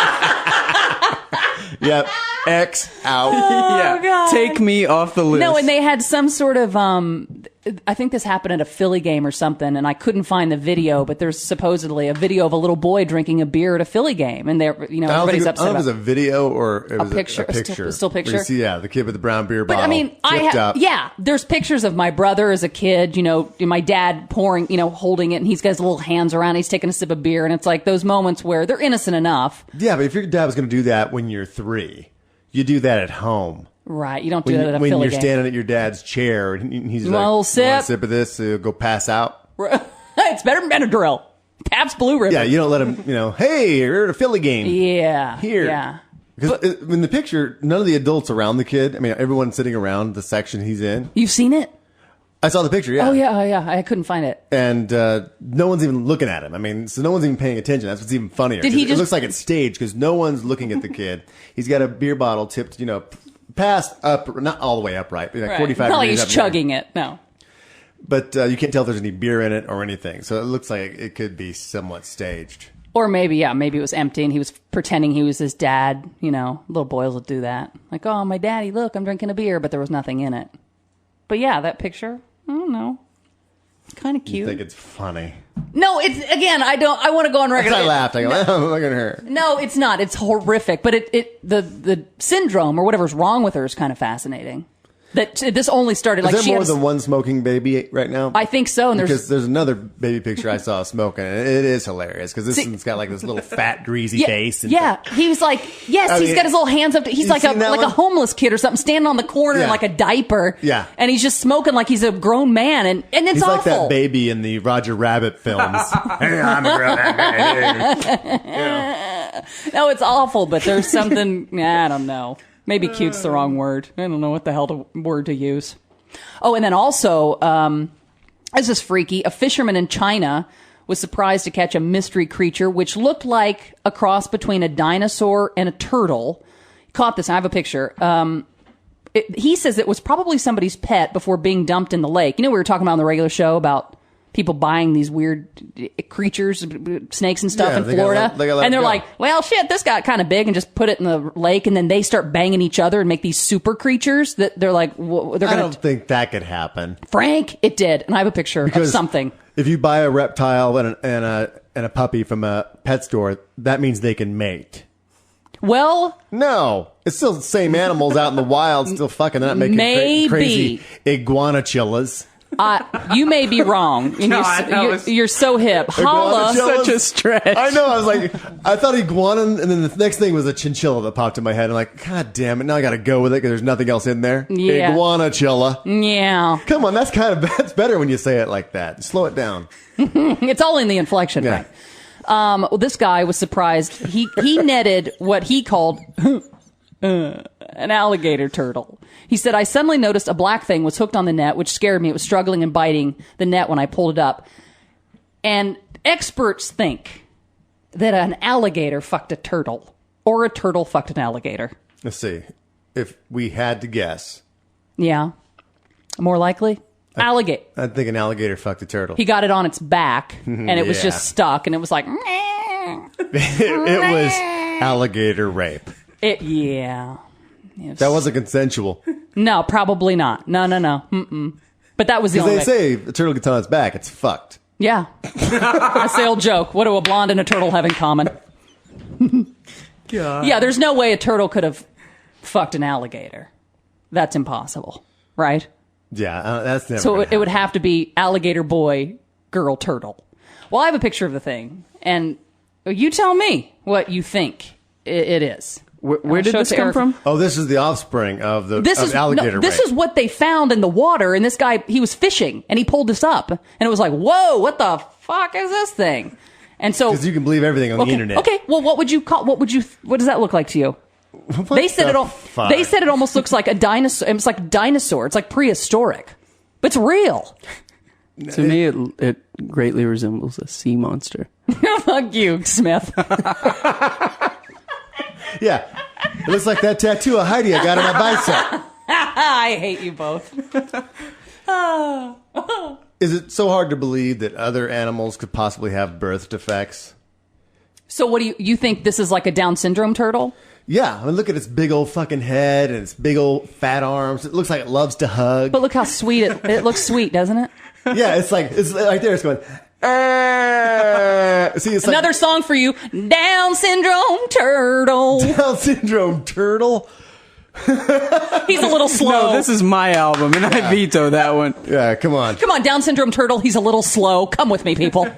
[SPEAKER 2] Yep. X out.
[SPEAKER 1] Yeah,
[SPEAKER 3] God.
[SPEAKER 1] take me off the list.
[SPEAKER 3] No, and they had some sort of I think this happened at a Philly game or something, and I couldn't find the video, but there's supposedly a video of a little boy drinking a beer at a Philly game, and everybody's upset
[SPEAKER 2] I don't know if it was a video or it was
[SPEAKER 3] a picture. Still picture.
[SPEAKER 2] Where you see, the kid with the brown beer
[SPEAKER 3] But
[SPEAKER 2] bottle.
[SPEAKER 3] I mean, there's pictures of my brother as a kid, my dad pouring, holding it, and he's got his little hands around, he's taking a sip of beer, and it's like those moments where they're innocent enough.
[SPEAKER 2] Yeah, but if your dad was going to do that when you're 3, you do that at home.
[SPEAKER 3] Right, you don't do that at a Philly game.
[SPEAKER 2] When you're standing at your dad's chair and he's like,
[SPEAKER 3] "Want a
[SPEAKER 2] sip? Want a sip of this, so you'll go pass out."
[SPEAKER 3] It's better than Benadryl. Pabst Blue Ribbon.
[SPEAKER 2] Yeah, you don't let him, hey, you're at a Philly game.
[SPEAKER 3] Yeah.
[SPEAKER 2] Here.
[SPEAKER 3] Yeah.
[SPEAKER 2] Because in the picture, none of the adults around the kid, I mean, everyone's sitting around the section he's in.
[SPEAKER 3] You've seen it?
[SPEAKER 2] I saw the picture, yeah.
[SPEAKER 3] Oh, yeah. I couldn't find it.
[SPEAKER 2] And no one's even looking at him. I mean, so no one's even paying attention. That's what's even funnier. It looks like it's staged because no one's looking at the kid. He's got a beer bottle tipped, past up, not all the way upright, like 45
[SPEAKER 3] not like
[SPEAKER 2] degrees
[SPEAKER 3] he's
[SPEAKER 2] up
[SPEAKER 3] chugging it, no.
[SPEAKER 2] But you can't tell if there's any beer in it or anything. So it looks like it could be somewhat staged.
[SPEAKER 3] Or maybe it was empty and he was pretending he was his dad. Little boys will do that. Like, oh, my daddy, look, I'm drinking a beer, but there was nothing in it. But yeah, that picture, I don't know. It's kind of cute.
[SPEAKER 2] You think it's funny?
[SPEAKER 3] No, I want to go on record.
[SPEAKER 2] I laughed. I go, look at her.
[SPEAKER 3] No, it's not. It's horrific. But the syndrome or whatever's wrong with her is kind of fascinating. That this only started
[SPEAKER 2] Is there more than one smoking baby right now?
[SPEAKER 3] I think so. And
[SPEAKER 2] because there's another baby picture I saw smoking, and it is hilarious because this one's got like this little fat, greasy face. And
[SPEAKER 3] he was like, he's got his little hands up. He's like a homeless kid or something, standing on the corner in like a diaper.
[SPEAKER 2] Yeah,
[SPEAKER 3] and he's just smoking like he's a grown man, and it's
[SPEAKER 2] he's
[SPEAKER 3] awful.
[SPEAKER 2] Like that baby in the Roger Rabbit films. Hey, I'm a grown man.
[SPEAKER 3] No, it's awful, but there's something I don't know. Maybe cute's the wrong word. I don't know what the hell word to use. Oh, and then also, this is freaky. A fisherman in China was surprised to catch a mystery creature which looked like a cross between a dinosaur and a turtle. Caught this. I have a picture. He says it was probably somebody's pet before being dumped in the lake. We were talking about on the regular show about people buying these weird creatures, snakes and stuff in Florida. And they're like, well, shit, this got kind of big and just put it in the lake. And then they start banging each other and make these super creatures that they're like, I
[SPEAKER 2] don't think that could happen.
[SPEAKER 3] Frank, it did. And I have a picture of something.
[SPEAKER 2] If you buy a reptile and a puppy from a pet store, that means they can mate.
[SPEAKER 3] Well,
[SPEAKER 2] no, it's still the same animals out in the wild, still fucking not making crazy iguanachillas.
[SPEAKER 3] You may be wrong. You're so hip. Holla.
[SPEAKER 1] Such a stretch.
[SPEAKER 2] I know. I was like, I thought iguana, and then the next thing was a chinchilla that popped in my head. I'm like, God damn it. Now I got to go with it because there's nothing else in there.
[SPEAKER 3] Yeah.
[SPEAKER 2] Iguanachilla.
[SPEAKER 3] Yeah.
[SPEAKER 2] Come on. That's better when you say it like that. Slow it down.
[SPEAKER 3] It's all in the inflection,
[SPEAKER 2] yeah.
[SPEAKER 3] Right? This guy was surprised. He netted what he called an alligator turtle. He said, I suddenly noticed a black thing was hooked on the net, which scared me. It was struggling and biting the net when I pulled it up. And experts think that an alligator fucked a turtle or a turtle fucked an alligator.
[SPEAKER 2] Let's see. If we had to guess.
[SPEAKER 3] Yeah. More likely? Alligator.
[SPEAKER 2] I think an alligator fucked a turtle.
[SPEAKER 3] He got it on its back and it was just stuck and it was like...
[SPEAKER 2] it was alligator rape.
[SPEAKER 3] Yeah.
[SPEAKER 2] That wasn't consensual.
[SPEAKER 3] No, probably not. No. Mm-mm. But that was the only...
[SPEAKER 2] Because they say the turtle gets on its back, it's fucked.
[SPEAKER 3] Yeah. That's the old joke. What do a blonde and a turtle have in common?
[SPEAKER 1] God.
[SPEAKER 3] Yeah, there's no way a turtle could have fucked an alligator. That's impossible, right?
[SPEAKER 2] Yeah, that's never
[SPEAKER 3] So it would have to be alligator boy, girl turtle. Well, I have a picture of the thing, and you tell me what you think it is.
[SPEAKER 1] Where did this come from?
[SPEAKER 2] Oh, this is the offspring of alligator rape.
[SPEAKER 3] This is what they found in the water, and this guy, he was fishing, and he pulled this up, and it was like, whoa, what the fuck is this thing? And so...
[SPEAKER 2] Because you can believe everything on the internet.
[SPEAKER 3] Okay, well, what does that look like to you? They said it almost looks like a dinosaur. It's like dinosaur. It's like prehistoric. But it's real.
[SPEAKER 1] To me, it greatly resembles a sea monster.
[SPEAKER 3] Fuck you, Smith.
[SPEAKER 2] Yeah. It looks like that tattoo of Heidi I got on my bicep.
[SPEAKER 3] I hate you both.
[SPEAKER 2] Is it so hard to believe that other animals could possibly have birth defects?
[SPEAKER 3] So what do you think this is like a Down syndrome turtle?
[SPEAKER 2] Yeah, I mean, look at its big old fucking head and its big old fat arms. It looks like it loves to hug.
[SPEAKER 3] But look how sweet it looks sweet, doesn't it?
[SPEAKER 2] Yeah, it's right there. It's going. See, it's
[SPEAKER 3] Another song for you, Down syndrome turtle.
[SPEAKER 2] Down syndrome turtle.
[SPEAKER 3] He's a little slow.
[SPEAKER 6] No, this is my album, and I veto that one.
[SPEAKER 2] Yeah, come on.
[SPEAKER 3] Come on, Down syndrome turtle. He's a little slow. Come with me, people.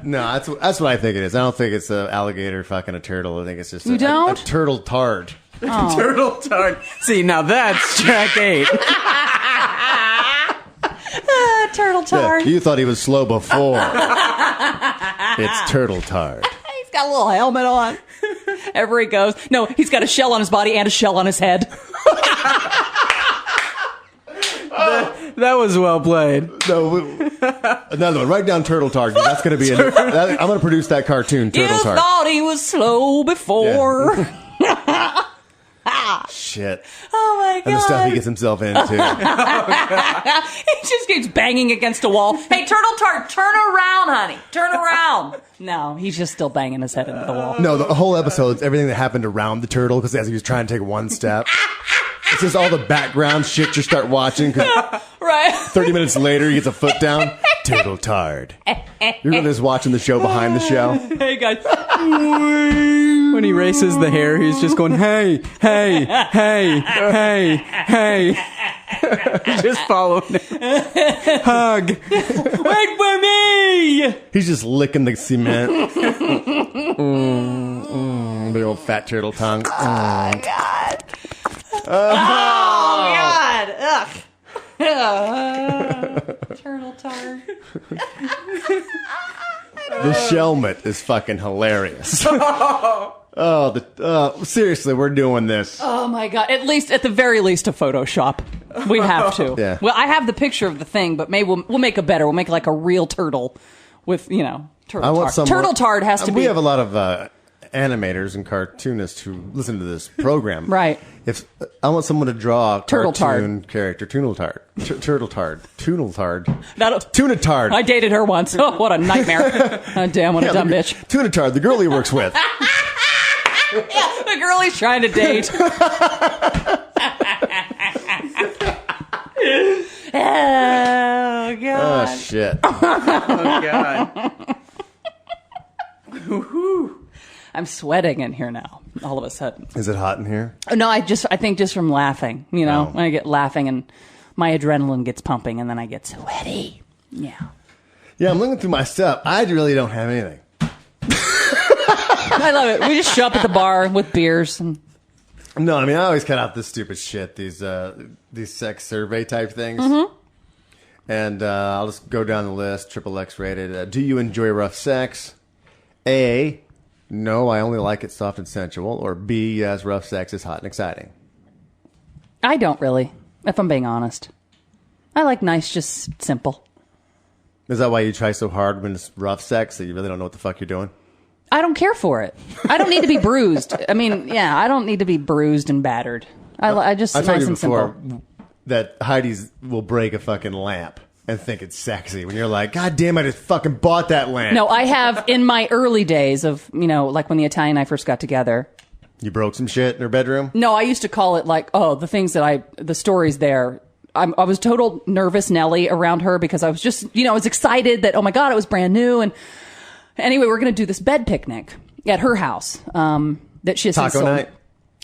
[SPEAKER 2] No, that's what I think it is. I don't think it's an alligator fucking a turtle. I think it's just
[SPEAKER 3] You don't?
[SPEAKER 2] a turtle tard.
[SPEAKER 3] Oh.
[SPEAKER 6] Turtle tart. See, now that's track 8.
[SPEAKER 3] Turtle tard.
[SPEAKER 2] Yeah, you thought he was slow before. It's turtle tard.
[SPEAKER 3] He's got a little helmet on. Ever he goes. No, he's got a shell on his body and a shell on his head.
[SPEAKER 6] That was well played.
[SPEAKER 2] No, another one. Write down turtle tard. That's going to be. I'm going to produce that cartoon. Turtle
[SPEAKER 3] You
[SPEAKER 2] tard.
[SPEAKER 3] thought he was slow before.
[SPEAKER 2] Yeah. Shit.
[SPEAKER 3] Oh my god.
[SPEAKER 2] And the stuff he gets himself into.
[SPEAKER 3] He just keeps banging against a wall. Hey, turtle tart, turn around, honey. Turn around. No, he's just still banging his head into the wall.
[SPEAKER 2] No, the whole episode's everything that happened around the turtle because as he was trying to take one step. It's just all the background shit you start watching.
[SPEAKER 3] Right.
[SPEAKER 2] 30 minutes later, he gets a foot down. Turtle tard. You're just watching the show behind the show.
[SPEAKER 3] Hey, guys.
[SPEAKER 6] When he races the hair, he's just going, hey, hey, hey, hey, hey. Just following it. Hug.
[SPEAKER 3] Wait for me.
[SPEAKER 2] He's just licking the cement. Big old fat turtle tongue.
[SPEAKER 3] Oh, God. Oh, God. Ugh. Turtle tard.
[SPEAKER 2] The Shelmet is fucking hilarious. Seriously, we're doing this.
[SPEAKER 3] Oh my god! At the very least, a Photoshop. We have to.
[SPEAKER 2] Yeah.
[SPEAKER 3] Well, I have the picture of the thing, but maybe we'll make a better. We'll make like a real turtle with turtle tard. Turtle tard has to be.
[SPEAKER 2] We have a lot of animators and cartoonists who listen to this program.
[SPEAKER 3] Right.
[SPEAKER 2] If I want someone to draw a
[SPEAKER 3] Turtle
[SPEAKER 2] cartoon character, Toonle Tard, Turtle Tard, Toonle Tard,
[SPEAKER 3] That'll-
[SPEAKER 2] Tuna Tard.
[SPEAKER 3] I dated her once. Oh, what a nightmare! Oh, damn, what a dumb bitch.
[SPEAKER 2] Tuna Tard, the girl he works with.
[SPEAKER 3] Yeah, the girl he's trying to date. Oh god.
[SPEAKER 2] Oh shit.
[SPEAKER 6] Oh, God.
[SPEAKER 3] I'm sweating in here now. All of a sudden.
[SPEAKER 2] Is it hot in here?
[SPEAKER 3] Oh, no, I think just from laughing.
[SPEAKER 2] Oh.
[SPEAKER 3] When I get laughing and my adrenaline gets pumping, and then I get sweaty. Yeah.
[SPEAKER 2] Yeah, I'm looking through my stuff. I really don't have anything.
[SPEAKER 3] I love it. We just show up at the bar with beers and.
[SPEAKER 2] No, I mean I always cut out this stupid shit. These sex survey type things. Mm-hmm. And I'll just go down the list. XXX rated. Do you enjoy rough sex? A. No, I only like it soft and sensual. Or B. Yes, rough sex is hot and exciting.
[SPEAKER 3] I don't really, if I'm being honest. I like nice, just simple.
[SPEAKER 2] Is that why you try so hard when it's rough sex that you really don't know what the fuck you're doing?
[SPEAKER 3] I don't care for it. I don't need to be bruised. I mean, yeah, I don't need to be bruised and battered. I just
[SPEAKER 2] I've
[SPEAKER 3] nice
[SPEAKER 2] told you
[SPEAKER 3] and
[SPEAKER 2] before
[SPEAKER 3] simple.
[SPEAKER 2] that Heidi's will break a fucking lamp and think it's sexy when you're like, God damn, I just fucking bought that lamp.
[SPEAKER 3] No, I have in my early days of, like when the Italian and I first got together.
[SPEAKER 2] You broke some shit in her bedroom?
[SPEAKER 3] No, I used to call it like, the stories there. I was total nervous Nelly around her because I was just, I was excited that, oh my God, it was brand new. And anyway, we're going to do this bed picnic at her house that she has since
[SPEAKER 2] Taco
[SPEAKER 3] sold.
[SPEAKER 2] night?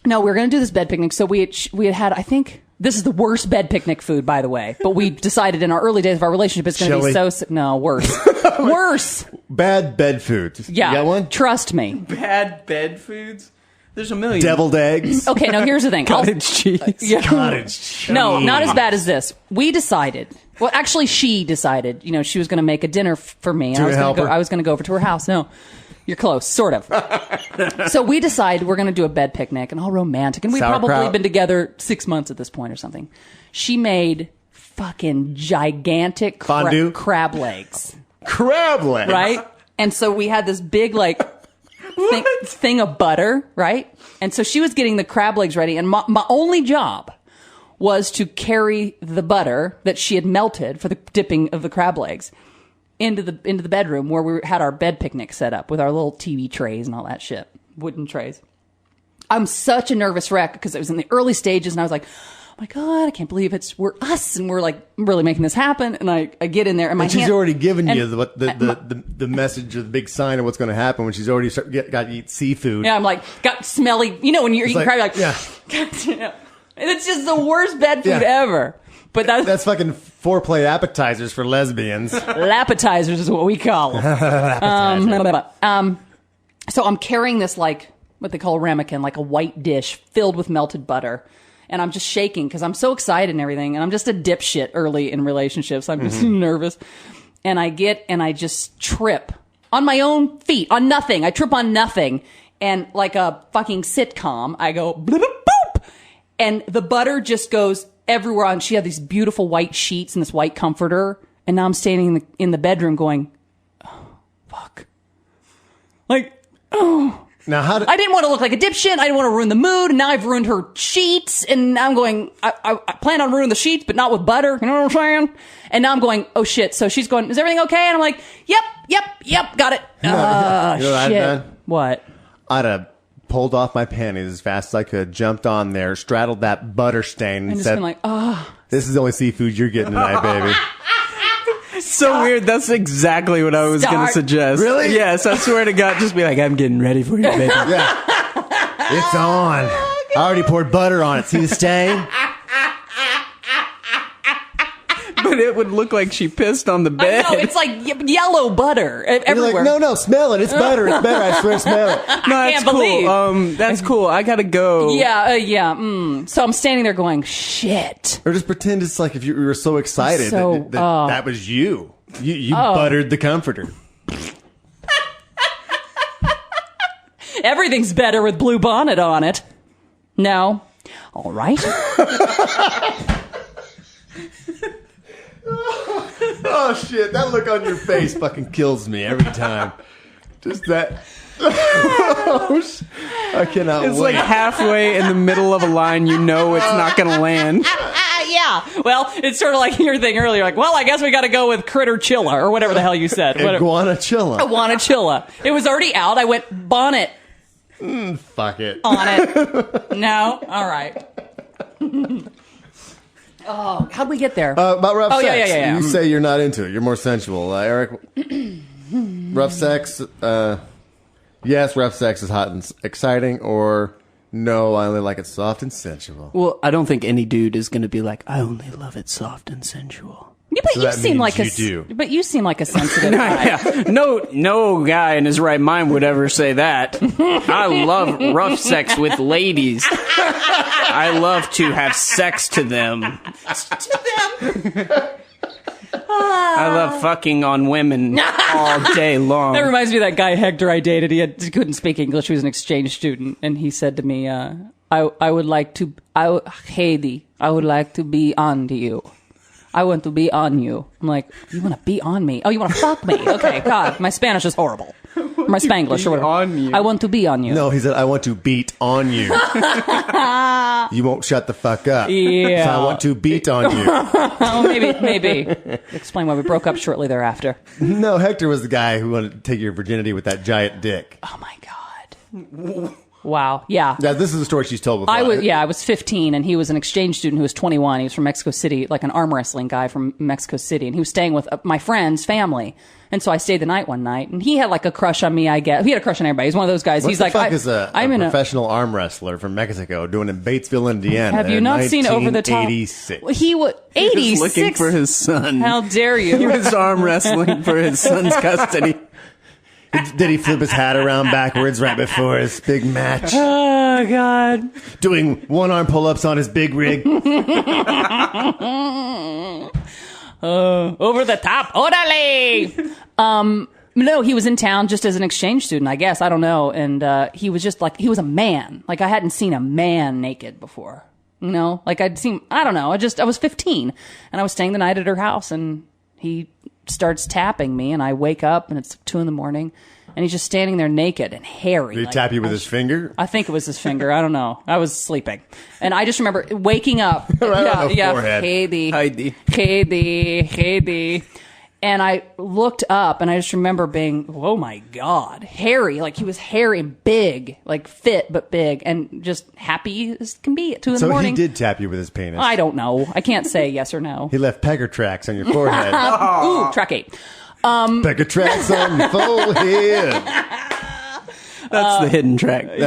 [SPEAKER 3] No, we were going to do this bed picnic. So we had, I think, this is the worst bed picnic food, by the way. But we decided in our early days of our relationship, it's going to be
[SPEAKER 2] Chili.
[SPEAKER 3] no, worse. Worse.
[SPEAKER 2] Bad bed food.
[SPEAKER 3] Yeah.
[SPEAKER 2] You got one?
[SPEAKER 3] Trust me.
[SPEAKER 6] Bad bed foods? There's a million.
[SPEAKER 2] Deviled eggs.
[SPEAKER 3] Okay, now here's the thing.
[SPEAKER 6] Cottage cheese.
[SPEAKER 3] Yeah.
[SPEAKER 2] Cottage cheese.
[SPEAKER 3] No, not as bad as this. We decided. Well, actually, she decided. She was going to make a dinner for me, and
[SPEAKER 2] To help her?
[SPEAKER 3] I was going to go over to her house. No, you're close, sort of. So we decide we're going to do a bed picnic, and all romantic, and we've probably
[SPEAKER 2] Sauerkraut?
[SPEAKER 3] been together 6 months at this point or something. She made fucking gigantic
[SPEAKER 2] Fondue?
[SPEAKER 3] crab legs,
[SPEAKER 2] Crab legs.
[SPEAKER 3] right? And so we had this big thing of butter, right? And so she was getting the crab legs ready, and my only job was to carry the butter that she had melted for the dipping of the crab legs into the bedroom where we had our bed picnic set up with our little TV trays and all that shit, wooden trays. I'm such a nervous wreck because it was in the early stages, and I was like, oh my God, I can't believe we're us, and we're like really making this happen. And I get in there, and
[SPEAKER 2] she's already given you the message of the big sign of what's going to happen when she's already got to eat seafood.
[SPEAKER 3] Yeah, I'm like, got smelly, when you're eating crab, you're like,
[SPEAKER 2] yeah.
[SPEAKER 3] It's just the worst bed food ever. But that's
[SPEAKER 2] fucking foreplay appetizers for lesbians.
[SPEAKER 3] L'appetizers is what we call them. So I'm carrying this, like, what they call a ramekin, like a white dish filled with melted butter. And I'm just shaking because I'm so excited and everything. And I'm just a dipshit early in relationships. I'm just nervous. And I just trip on my own feet, on nothing. I trip on nothing. And like a fucking sitcom, I go, bloop, boop. And the butter just goes everywhere. And she had these beautiful white sheets and this white comforter. And now I'm standing in the bedroom going, oh, fuck. Like, oh.
[SPEAKER 2] Now,
[SPEAKER 3] I didn't want to look like a dipshit. I didn't want to ruin the mood. And now I've ruined her sheets. And I'm going, I plan on ruining the sheets, but not with butter. You know what I'm saying? And now I'm going, oh shit. So she's going, is everything okay? And I'm like, yep, got it.
[SPEAKER 2] You know what I'd done?
[SPEAKER 3] What?
[SPEAKER 2] I'd have pulled off my panties as fast as I could, jumped on there, straddled that butter stain, and
[SPEAKER 3] just
[SPEAKER 2] said,
[SPEAKER 3] been like, oh.
[SPEAKER 2] This is the only seafood you're getting tonight, baby.
[SPEAKER 6] So weird. That's exactly what I was going to suggest.
[SPEAKER 2] Really?
[SPEAKER 6] Yes, I swear to God. Just be like, I'm getting ready for you, baby.
[SPEAKER 2] Yeah. It's on. I already poured butter on it. See the stain?
[SPEAKER 6] But it would look like she pissed on the bed.
[SPEAKER 3] I know, it's like yellow butter everywhere.
[SPEAKER 2] You're like, no, smell it. It's butter. It's better. I swear, smell it.
[SPEAKER 6] No, that's cool. That's cool. I gotta go.
[SPEAKER 3] Yeah. So I'm standing there going, shit.
[SPEAKER 2] Or just pretend it's like if you were so excited that was you. You buttered the comforter.
[SPEAKER 3] Everything's better with Blue Bonnet on it. No. All right.
[SPEAKER 2] Oh shit, that look on your face fucking kills me every time. Just that. I cannot wait.
[SPEAKER 6] It's like halfway in the middle of a line, it's not gonna land.
[SPEAKER 3] Yeah. Well, it's sort of like your thing earlier. Like, well, I guess we got to go with Critterchilla or whatever the hell you said.
[SPEAKER 2] Iguanachilla.
[SPEAKER 3] Iguanachilla. It was already out. I went bonnet.
[SPEAKER 2] Fuck it.
[SPEAKER 3] On it. No? All right. Oh, how'd we get there?
[SPEAKER 2] About rough sex.
[SPEAKER 3] Yeah.
[SPEAKER 2] You say you're not into it. You're more sensual. Eric, rough sex, yes, rough sex is hot and exciting, or no, I only like it soft and sensual.
[SPEAKER 6] Well, I don't think any dude is going to be like, I only love it soft and sensual.
[SPEAKER 3] Yeah, but
[SPEAKER 2] So
[SPEAKER 3] you
[SPEAKER 2] that
[SPEAKER 3] seem
[SPEAKER 2] means
[SPEAKER 3] like
[SPEAKER 2] you do.
[SPEAKER 3] But you seem like a sensitive guy.
[SPEAKER 6] Yeah. No guy in his right mind would ever say that. I love rough sex with ladies. I love to have sex to them. I love fucking on women all day long.
[SPEAKER 3] That reminds me of that guy Hector I dated. He couldn't speak English. He was an exchange student, and he said to me, "I would like to, Heidi, I would like to be on to you. I want to be on you." I'm like, you want to be on me? Oh, you want to fuck me? Okay, God, my Spanish is horrible. Or my Spanglish or whatever.
[SPEAKER 6] On you.
[SPEAKER 3] I want to be on you.
[SPEAKER 2] No, he said, I want to beat on you. You won't shut the fuck up.
[SPEAKER 3] Yeah.
[SPEAKER 2] So I want to beat on you.
[SPEAKER 3] Oh, maybe. Explain why we broke up shortly thereafter.
[SPEAKER 2] No, Hector was the guy who wanted to take your virginity with that giant dick.
[SPEAKER 3] Oh my God. Wow. Yeah.
[SPEAKER 2] Yeah, this is a story she's told before.
[SPEAKER 3] I was 15 and he was an exchange student who was 21. He was from Mexico City, like an arm wrestling guy from Mexico City. And he was staying with my friend's family. And so I stayed the night one night and he had like a crush on me, I guess. He had a crush on everybody. He's one of those guys.
[SPEAKER 2] What
[SPEAKER 3] He's
[SPEAKER 2] the
[SPEAKER 3] like,
[SPEAKER 2] fuck is a
[SPEAKER 3] I'm in
[SPEAKER 2] professional arm wrestler from Mexico doing in Batesville, Indiana?
[SPEAKER 3] Have you not seen Over the Top?
[SPEAKER 2] 1986.
[SPEAKER 3] He was 86.
[SPEAKER 6] He was looking for his son.
[SPEAKER 3] How dare you?
[SPEAKER 6] He was arm wrestling for his son's custody.
[SPEAKER 2] Did he flip his hat around backwards right before his big match?
[SPEAKER 3] Oh, God.
[SPEAKER 2] Doing one arm pull-ups on his big rig?
[SPEAKER 3] Over the top. Orale! No, he was in town just as an exchange student, I guess. I don't know. And he was just like, he was a man. Like, I hadn't seen a man naked before. You know? Like, I don't know. I was 15. And I was staying the night at her house. And he starts tapping me. And I wake up. And it's 2 a.m. And he's just standing there naked and hairy.
[SPEAKER 2] Did he tap you with his finger?
[SPEAKER 3] I think it was his finger. I don't know. I was sleeping. And I just remember waking up.
[SPEAKER 2] Right on the forehead.
[SPEAKER 3] Heidi.
[SPEAKER 6] Heidi.
[SPEAKER 3] Heidi. And I looked up, and I just remember being, oh my God, hairy. Like, he was hairy and big, like fit but big, and just happy as can be at 2 in the morning.
[SPEAKER 2] So he did tap you with his penis.
[SPEAKER 3] I don't know. I can't say yes or no.
[SPEAKER 2] He left pegger tracks on your forehead.
[SPEAKER 3] Ooh, track 8.
[SPEAKER 2] Pegger tracks on your forehead.
[SPEAKER 6] That's the hidden track on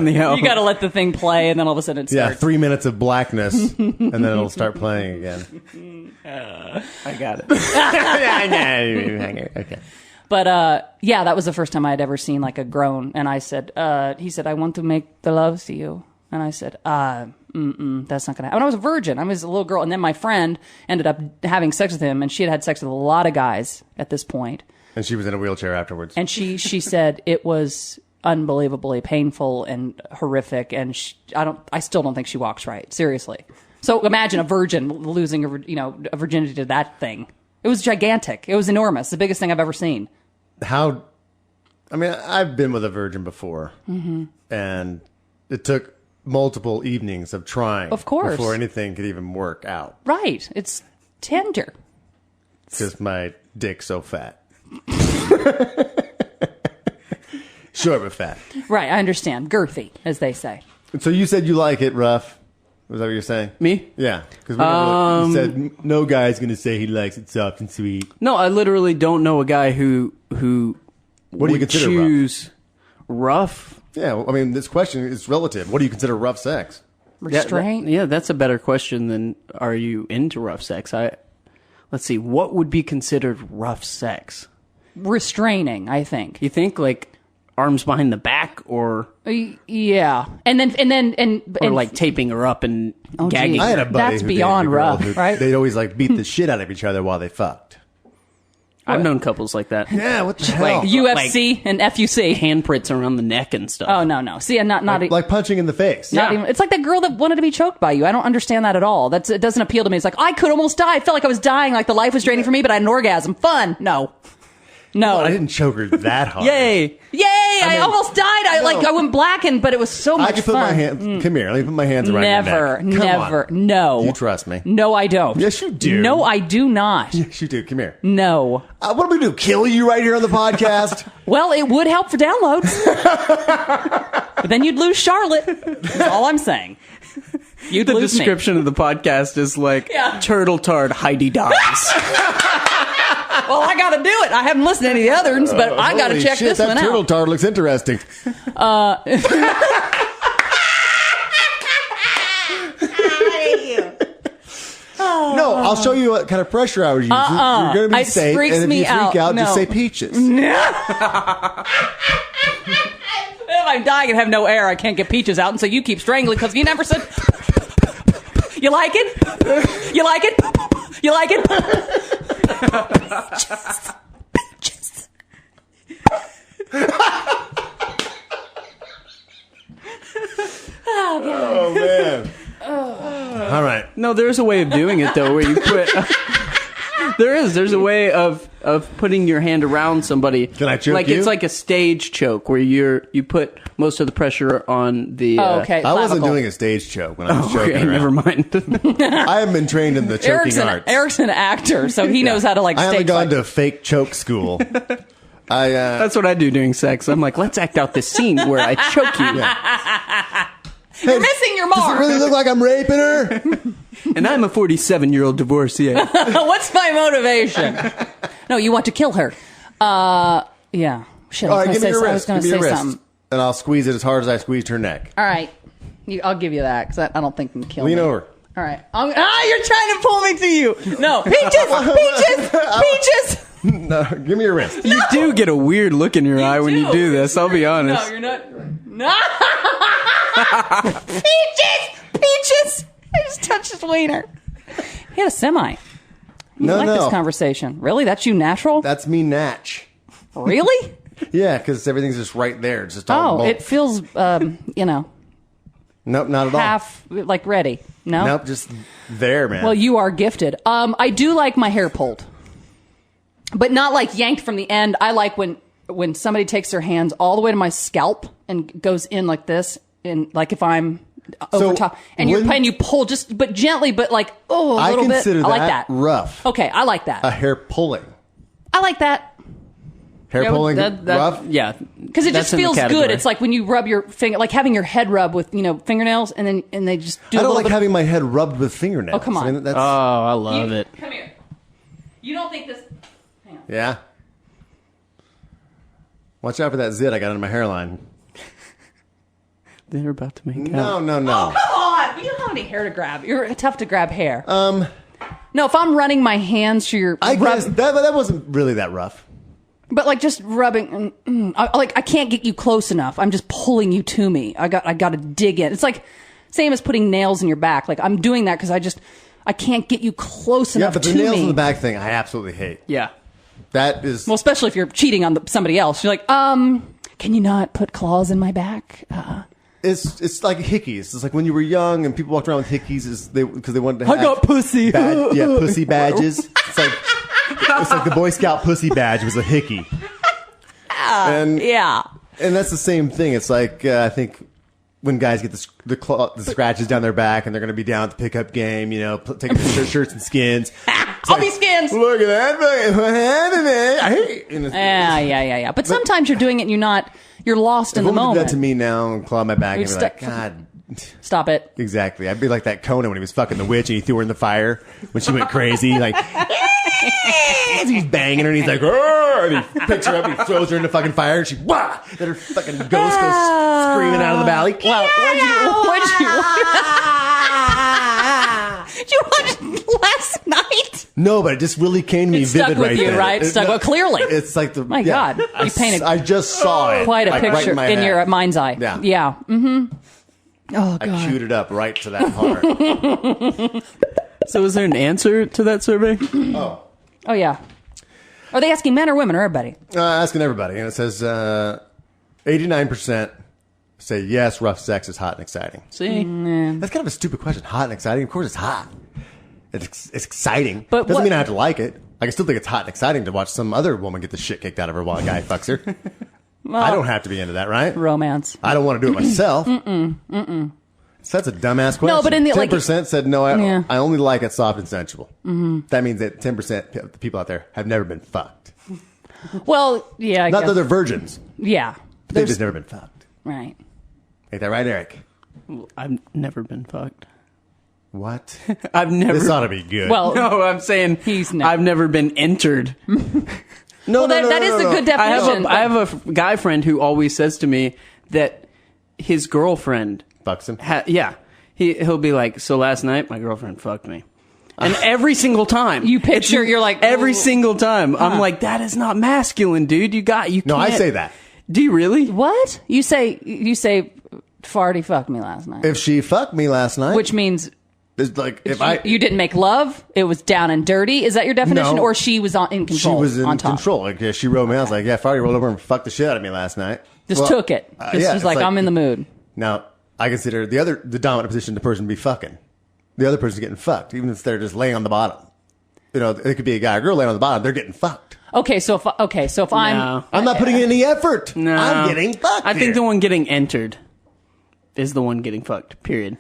[SPEAKER 6] the album.
[SPEAKER 3] You got to let the thing play, and then all of a sudden it starts.
[SPEAKER 2] 3 minutes of blackness, and then it'll start playing again.
[SPEAKER 6] I got it.
[SPEAKER 2] Okay.
[SPEAKER 3] But that was the first time I had ever seen like a groan. And I said, he said, I want to make the love to you. And I said, that's not going to happen. I was a virgin. I was a little girl. And then my friend ended up having sex with him, and she had sex with a lot of guys at this point.
[SPEAKER 2] And she was in a wheelchair afterwards.
[SPEAKER 3] And she said it was unbelievably painful and horrific. And I still don't think she walks right. Seriously. So imagine a virgin losing a virginity to that thing. It was gigantic. It was enormous. The biggest thing I've ever seen.
[SPEAKER 2] I've been with a virgin before, and it took multiple evenings of trying,
[SPEAKER 3] of course,
[SPEAKER 2] before anything could even work out.
[SPEAKER 3] Right. It's tender.
[SPEAKER 2] Because my dick's so fat. Short but fat.
[SPEAKER 3] Right, I understand. Girthy, as they say.
[SPEAKER 2] So you said you like it rough. Was that what you're saying?
[SPEAKER 6] Me?
[SPEAKER 2] Yeah. Because you said no guy's going to say he likes it soft and sweet.
[SPEAKER 6] No, I literally don't know a guy who
[SPEAKER 2] what do you consider
[SPEAKER 6] choose rough?
[SPEAKER 2] Yeah, well, I mean, this question is relative. What do you consider rough sex?
[SPEAKER 3] Restraint?
[SPEAKER 6] Yeah, that's a better question than are you into rough sex? Let's see, what would be considered rough sex?
[SPEAKER 3] Restraining, I think.
[SPEAKER 6] You think like arms behind the back, or
[SPEAKER 3] yeah, and
[SPEAKER 6] like taping her up and gagging.
[SPEAKER 2] I had a buddy
[SPEAKER 3] That's
[SPEAKER 2] who
[SPEAKER 3] beyond
[SPEAKER 2] dated a girl
[SPEAKER 3] rough,
[SPEAKER 2] who-
[SPEAKER 3] right?
[SPEAKER 2] They'd always like beat the shit out of each other while they fucked.
[SPEAKER 6] I've known couples like that.
[SPEAKER 2] Yeah, what the hell?
[SPEAKER 3] UFC and FUC.
[SPEAKER 6] Handprints around the neck and stuff.
[SPEAKER 3] Oh no! See, not
[SPEAKER 2] like punching in the face.
[SPEAKER 3] not even. It's like that girl that wanted to be choked by you. I don't understand that at all. It doesn't appeal to me. It's like I could almost die. I felt like I was dying. Like the life was draining for me, but I had an orgasm. Fun? No.
[SPEAKER 2] I didn't choke her that hard.
[SPEAKER 6] Yay!
[SPEAKER 3] I almost died. I went blackened, but it was so much
[SPEAKER 2] I could put
[SPEAKER 3] fun.
[SPEAKER 2] my hand. Come here. Let me put my hands around your neck.
[SPEAKER 3] Never.
[SPEAKER 2] Come on.
[SPEAKER 3] No.
[SPEAKER 2] You trust me?
[SPEAKER 3] No, I don't.
[SPEAKER 2] Yes, you do.
[SPEAKER 3] No, I do not.
[SPEAKER 2] Yes, you do. Come here.
[SPEAKER 3] No.
[SPEAKER 2] What do we do? Kill you right here on the podcast?
[SPEAKER 3] Well, it would help for downloads. But then you'd lose Charlotte. That's all I'm saying. You'd
[SPEAKER 6] The
[SPEAKER 3] lose
[SPEAKER 6] description of the podcast is like turtle tard Heidi dies.
[SPEAKER 3] Well, I got to do it. I haven't listened to any of the others, but I got to check this one
[SPEAKER 2] that
[SPEAKER 3] out.
[SPEAKER 2] turtle tart looks interesting. No, I'll show you what kind of pressure I would use. You're going to be safe,
[SPEAKER 3] freaks
[SPEAKER 2] and if
[SPEAKER 3] me
[SPEAKER 2] you freak out,
[SPEAKER 3] No.
[SPEAKER 2] just say peaches.
[SPEAKER 3] If I'm dying and have no air, I can't get peaches out, and so you keep strangling because you never said. You like it? You like it? You like it? Peaches.
[SPEAKER 2] Oh, man. All right.
[SPEAKER 6] No, there's a way of doing it though, where you put. There's a way of putting your hand around somebody.
[SPEAKER 2] Can I choke
[SPEAKER 6] like
[SPEAKER 2] you?
[SPEAKER 6] It's like a stage choke where you put most of the pressure on the.
[SPEAKER 3] Okay,
[SPEAKER 2] I wasn't
[SPEAKER 3] clavicle.
[SPEAKER 2] doing a stage choke when I was choking
[SPEAKER 6] Okay,
[SPEAKER 2] around.
[SPEAKER 6] never mind.
[SPEAKER 2] I haven't been trained in the choking arts.
[SPEAKER 3] Eric's an actor, so he knows how to
[SPEAKER 2] I haven't
[SPEAKER 3] stage
[SPEAKER 2] gone
[SPEAKER 3] fight.
[SPEAKER 2] to fake choke school.
[SPEAKER 6] That's what I do during sex. I'm like, let's act out this scene where I choke you.
[SPEAKER 3] You're missing your
[SPEAKER 2] Does
[SPEAKER 3] mark.
[SPEAKER 2] it really look like I'm raping her?
[SPEAKER 6] And I'm a 47-year-old divorcee.
[SPEAKER 3] What's my motivation? No, you want to kill her. Yeah. Shit,
[SPEAKER 2] All
[SPEAKER 3] I
[SPEAKER 2] right,
[SPEAKER 3] was
[SPEAKER 2] give me your
[SPEAKER 3] going
[SPEAKER 2] wrist.
[SPEAKER 3] to
[SPEAKER 2] Give me
[SPEAKER 3] say
[SPEAKER 2] your wrist.
[SPEAKER 3] something.
[SPEAKER 2] And I'll squeeze it as hard as I squeezed her neck.
[SPEAKER 3] All right. I'll give you that because I don't think you can kill
[SPEAKER 2] Lean
[SPEAKER 3] me.
[SPEAKER 2] over.
[SPEAKER 3] All right. You're trying to pull me to you. No. Peaches! Peaches!
[SPEAKER 2] No, give me your wrist.
[SPEAKER 6] You do get a weird look in your eye when you do this, I'll be honest.
[SPEAKER 3] No, you're not. No. Peaches! I just touched his wiener. He had a semi. I
[SPEAKER 2] No,
[SPEAKER 3] like
[SPEAKER 2] no.
[SPEAKER 3] this conversation. Really? That's you natural?
[SPEAKER 2] That's me natch.
[SPEAKER 3] Really?
[SPEAKER 2] Yeah, because everything's just right there. It's just all
[SPEAKER 3] Oh, it feels,
[SPEAKER 2] Nope, not at all.
[SPEAKER 3] half, like ready. No?
[SPEAKER 2] Nope, just there, man.
[SPEAKER 3] Well, you are gifted. I do like my hair pulled. But not like yanked from the end. I like when somebody takes their hands all the way to my scalp and goes in like this, and like if I'm over top, and you pull but gently, but like a
[SPEAKER 2] I
[SPEAKER 3] little bit.
[SPEAKER 2] consider
[SPEAKER 3] I like that.
[SPEAKER 2] rough.
[SPEAKER 3] Okay, I like that.
[SPEAKER 2] A hair pulling.
[SPEAKER 3] I like that.
[SPEAKER 2] Hair pulling rough?
[SPEAKER 6] Yeah.
[SPEAKER 3] Because it just feels good. It's like when you rub your finger, like having your head rubbed with, fingernails, and they just do
[SPEAKER 2] I
[SPEAKER 3] a
[SPEAKER 2] don't
[SPEAKER 3] little
[SPEAKER 2] like
[SPEAKER 3] bit.
[SPEAKER 2] having my head rubbed with fingernails.
[SPEAKER 3] Oh, come on.
[SPEAKER 2] I mean, that's,
[SPEAKER 6] I love it.
[SPEAKER 3] Come here. You don't think this... Hang on.
[SPEAKER 2] yeah. Watch out for that zit I got on my hairline.
[SPEAKER 6] They're about to make
[SPEAKER 2] No,
[SPEAKER 6] out.
[SPEAKER 2] no, no.
[SPEAKER 3] Oh, come on. You don't have any hair to grab. You're tough to grab hair. No, if I'm running my hands through your...
[SPEAKER 2] I guess that wasn't really that rough.
[SPEAKER 3] But like just rubbing, I can't get you close enough. I'm just pulling you to me. I got to dig in. It's like same as putting nails in your back. Like I'm doing that because I can't get you close enough to me.
[SPEAKER 2] Yeah, but the nails in the back thing, I absolutely hate.
[SPEAKER 6] Yeah.
[SPEAKER 2] That is...
[SPEAKER 3] Well, especially if you're cheating on somebody else. You're like, can you not put claws in my back?
[SPEAKER 2] It's like hickeys. It's like when you were young and people walked around with hickeys because they wanted to have...
[SPEAKER 6] I got pussy.
[SPEAKER 2] Pussy badges. It's like the Boy Scout pussy badge was a hickey. And that's the same thing. It's like, I think when guys get the scratches down their back and they're going to be down at the pickup game, taking their shirts and skins.
[SPEAKER 3] I'll be skins.
[SPEAKER 2] Look at that. What happened, man? I hate it.
[SPEAKER 3] Yeah. But sometimes you're doing it and you're lost in the moment.
[SPEAKER 2] If did that to me now and claw my back and be like, God...
[SPEAKER 3] Stop it.
[SPEAKER 2] Exactly. I'd be like that Conan when he was fucking the witch and he threw her in the fire when she went crazy. Like, he's banging her and he's like, "Arr!" And he picks her up and he throws her in the fucking fire and she, wah! Then her fucking ghost goes screaming out of the valley.
[SPEAKER 3] Well, did you watch last night?
[SPEAKER 2] No, but it just really came to me vivid right
[SPEAKER 3] you,
[SPEAKER 2] then.
[SPEAKER 3] right? Clearly.
[SPEAKER 2] It's like
[SPEAKER 3] My God. You painted
[SPEAKER 2] I just saw it.
[SPEAKER 3] quite a
[SPEAKER 2] like,
[SPEAKER 3] picture
[SPEAKER 2] right
[SPEAKER 3] in your mind's eye.
[SPEAKER 2] Yeah.
[SPEAKER 3] Yeah. Mm-hmm. Oh, God.
[SPEAKER 2] I queued it up right to that part.
[SPEAKER 6] So is there an answer to that survey?
[SPEAKER 2] Oh,
[SPEAKER 3] yeah. Are they asking men or women or everybody?
[SPEAKER 2] asking everybody. And it says 89% say yes, rough sex is hot and exciting.
[SPEAKER 6] See?
[SPEAKER 2] That's kind of a stupid question. Hot and exciting? Of course it's hot. It's exciting.
[SPEAKER 3] But
[SPEAKER 2] doesn't mean I have to like it. I can still think it's hot and exciting to watch some other woman get the shit kicked out of her while a guy fucks her. Well, I don't have to be into that, right?
[SPEAKER 3] Romance.
[SPEAKER 2] I don't want to do it myself. So that's a dumbass question.
[SPEAKER 3] No, but in the
[SPEAKER 2] 10% said no. I only like it soft and sensual. Mm-hmm. That means that 10% of the people out there have never been fucked.
[SPEAKER 3] Well, yeah,
[SPEAKER 2] Not that they're virgins.
[SPEAKER 3] Yeah,
[SPEAKER 2] but they've just never been fucked.
[SPEAKER 3] Right.
[SPEAKER 2] Ain't that right, Eric?
[SPEAKER 6] I've never been fucked.
[SPEAKER 2] What?
[SPEAKER 6] I've never.
[SPEAKER 2] This ought to be good.
[SPEAKER 6] Well, no, I'm saying I've never been entered.
[SPEAKER 3] That is a good definition.
[SPEAKER 6] I have a guy friend who always says to me that his girlfriend
[SPEAKER 2] fucks him.
[SPEAKER 6] He'll be like, "So last night my girlfriend fucked me," and every single time
[SPEAKER 3] you're like
[SPEAKER 6] every single time I'm like, "That is not masculine, dude. You can't."
[SPEAKER 2] No, I say that.
[SPEAKER 6] Do you really?
[SPEAKER 3] What you say? Farty fucked me last night.
[SPEAKER 2] If she fucked me last night,
[SPEAKER 3] which means.
[SPEAKER 2] It's like
[SPEAKER 3] you didn't make love, it was down and dirty. Is that your definition,
[SPEAKER 2] no,
[SPEAKER 3] or she was in control?
[SPEAKER 2] She was in
[SPEAKER 3] on top?
[SPEAKER 2] control. Like she wrote me. I was like, "Yeah, Farty rolled over and fucked the shit out of me last night."
[SPEAKER 3] Took it. She's like, "I'm in the mood."
[SPEAKER 2] Now I consider the dominant position the person to be fucking. The other person's getting fucked, even if they're just laying on the bottom. It could be a guy or girl laying on the bottom. They're getting fucked.
[SPEAKER 3] Okay, so if I'm
[SPEAKER 2] not putting in any effort. No, I'm getting fucked.
[SPEAKER 6] I think the one getting entered is the one getting fucked. Period.